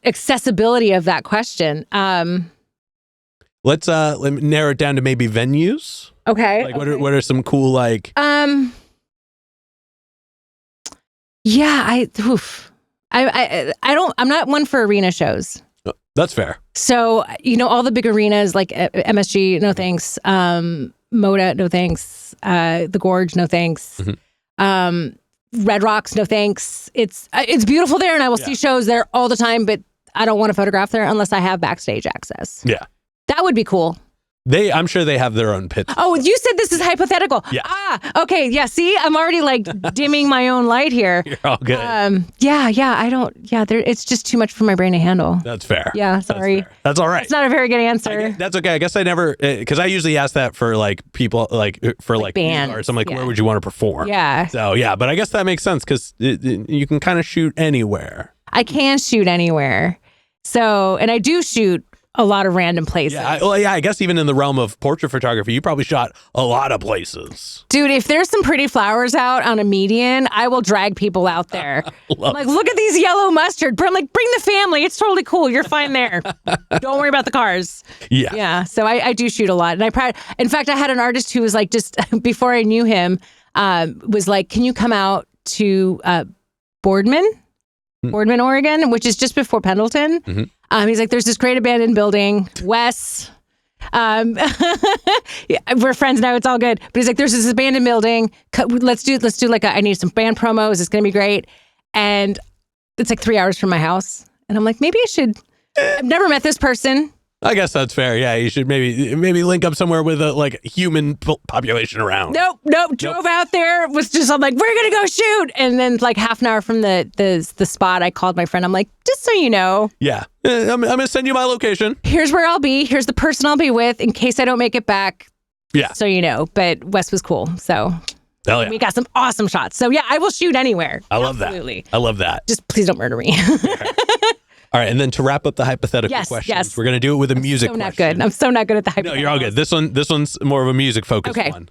accessibility of that question. Let me narrow it down to maybe venues. Okay. Like what are some cool like? Yeah. I'm not one for arena shows. That's fair. So, all the big arenas like MSG, no thanks. Moda, no thanks. The Gorge, no thanks. Red Rocks, no thanks. It's beautiful there, and I will see shows there all the time, but I don't want to photograph there unless I have backstage access. Yeah. That would be cool. I'm sure they have their own pits. Oh, you said this is hypothetical. Yeah. Okay. Yeah. See, I'm already like dimming my own light here. You're all good. It's just too much for my brain to handle. That's fair. Yeah. Sorry. That's all right. It's not a very good answer. That's okay. I guess I never, because I usually ask that for like people, like for like bands or something like, where would you want to perform? Yeah. So yeah, but I guess that makes sense because you can kind of shoot anywhere. I can shoot anywhere. So, and I do shoot a lot of random places. Yeah, I guess even in the realm of portrait photography, you probably shot a lot of places. Dude, if there's some pretty flowers out on a median, I will drag people out there. I'm like, look at these yellow mustard. I'm like, bring the family. It's totally cool. You're fine there. Don't worry about the cars. Yeah. Yeah. So I do shoot a lot. And in fact, I had an artist who was like, just before I knew him, was like, can you come out to Boardman, Oregon, which is just before Pendleton. He's like, there's this great abandoned building, Wes. We're friends now. It's all good. But he's like, there's this abandoned building. Let's do like I need some band promos. It's going to be great. And it's like 3 hours from my house. And I'm like, maybe I should. I've never met this person. I guess that's fair. Yeah, you should maybe link up somewhere with a like human population around. Nope. Drove out there. Was just I'm like, we're gonna go shoot. And then like half an hour from the spot, I called my friend. I'm like, just so you know. Yeah, I'm gonna send you my location. Here's where I'll be. Here's the person I'll be with in case I don't make it back. Yeah. So you know. But Wes was cool. So Oh, yeah. We got some awesome shots. So yeah, I will shoot anywhere. I love Absolutely. that. I love that. Just please don't murder me. All right, and then to wrap up the hypothetical questions, we're going to do it with a music so not question. good. I'm so not good at the hypotheticals. No, you're all good. This one's more of a music focused one.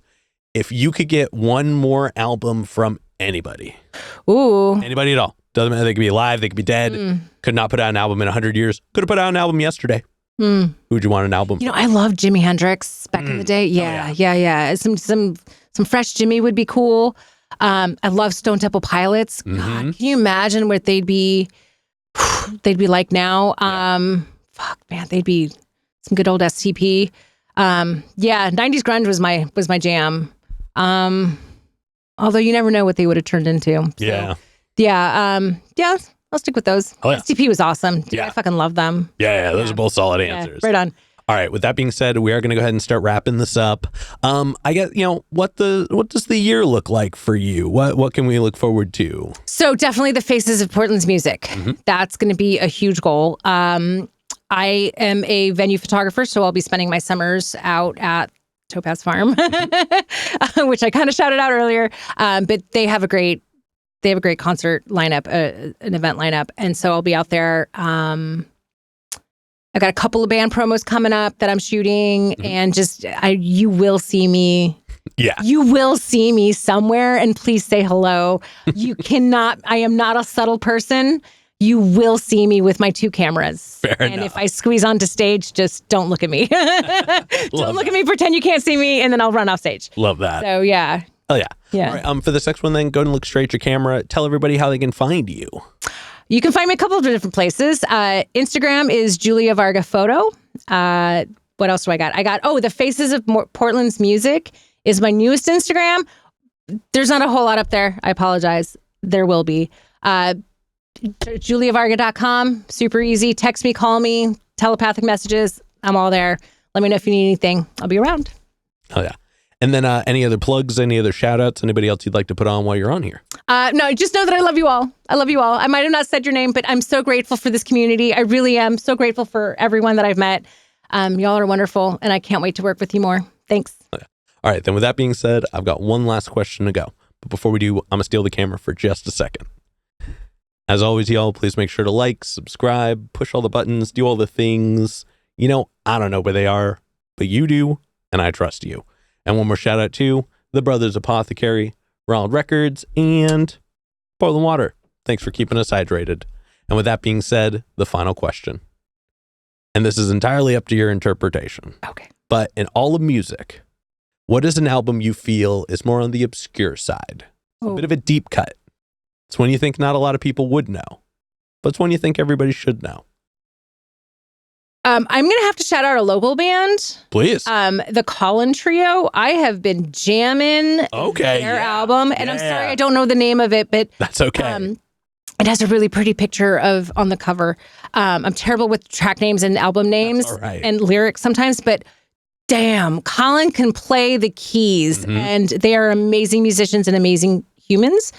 If you could get one more album from anybody, anybody at all, doesn't matter. They could be alive, they could be dead. Could not put out an album in 100 years. Could have put out an album yesterday. Who would you want an album? You know, I love Jimi Hendrix back in the day. Yeah. Some fresh Jimmy would be cool. I love Stone Temple Pilots. God, can you imagine what they'd be like now? Fuck, man, they'd be some good old STP. 90s grunge was my jam. Although you never know what they would have turned into. So, I'll stick with those. Oh, yeah. STP was awesome. Dude, I fucking love them. Those are both solid answers. Right on. All right, with that being said, we are going to go ahead and start wrapping this up. I guess, what does the year look like for you? What can we look forward to? So definitely the faces of Portland's music. That's going to be a huge goal. I am a venue photographer, so I'll be spending my summers out at Topaz Farm, which I kind of shouted out earlier. But they have a great concert lineup, an event lineup, and so I'll be out there. I got a couple of band promos coming up that I'm shooting, and you will see me. Yeah, you will see me somewhere, and please say hello. You cannot. I am not a subtle person. You will see me with my 2 cameras. Fair and enough. If I squeeze onto stage, just don't look at me. Don't look at me, pretend you can't see me, and then I'll run off stage. Love that. So, yeah. Oh, yeah. Yeah. All right, for this next one, then, go and look straight at your camera. Tell everybody how they can find you. You can find me a couple of different places. Instagram is Julia Varga Photo. What else do I got? The Faces of Portland's Music is my newest Instagram. There's not a whole lot up there. I apologize. There will be. JuliaVarga.com. Super easy. Text me, call me, telepathic messages. I'm all there. Let me know if you need anything. I'll be around. Oh, yeah. And then any other plugs, any other shout outs, anybody else you'd like to put on while you're on here? No, just know that I love you all. I love you all. I might have not said your name, but I'm so grateful for this community. I really am so grateful for everyone that I've met. Y'all are wonderful, and I can't wait to work with you more. Thanks. Okay. All right. Then with that being said, I've got one last question to go. But before we do, I'm going to steal the camera for just a second. As always, y'all, please make sure to like, subscribe, push all the buttons, do all the things. I don't know where they are, but you do, and I trust you. And one more shout out to the Brothers Apothecary, Ronald Records, and Portland Water. Thanks for keeping us hydrated. And with that being said, the final question. And this is entirely up to your interpretation. Okay. But in all of music, what is an album you feel is more on the obscure side? A bit of a deep cut. It's one you think not a lot of people would know, but it's one you think everybody should know. I'm going to have to shout out a local band. Please. The Colin Trio. I have been jamming their album, and I'm sorry I don't know the name of it, but that's okay. It has a really pretty picture on the cover. I'm terrible with track names and album names and lyrics sometimes, but damn, Colin can play the keys, and they are amazing musicians and amazing humans.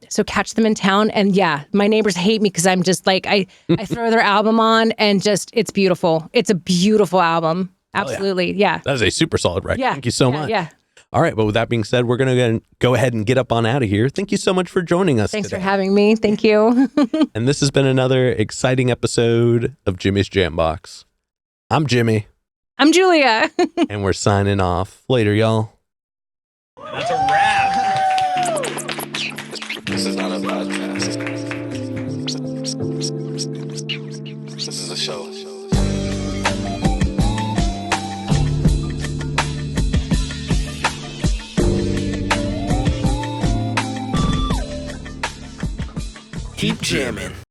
So catch them in town. And my neighbors hate me because I'm just like, I throw their album on and it's beautiful. It's a beautiful album. Absolutely. Yeah. That is a super solid record. Thank you so much. Yeah. All right. But with that being said, we're going to go ahead and get up on out of here. Thank you so much for joining us Thanks today. for having me. Thank you. And this has been another exciting episode of Jimmy's Jambox. I'm Jimmy. I'm Julia. And we're signing off. Later, y'all. That's a wrap. This is not a podcast. This is a show. Keep jamming.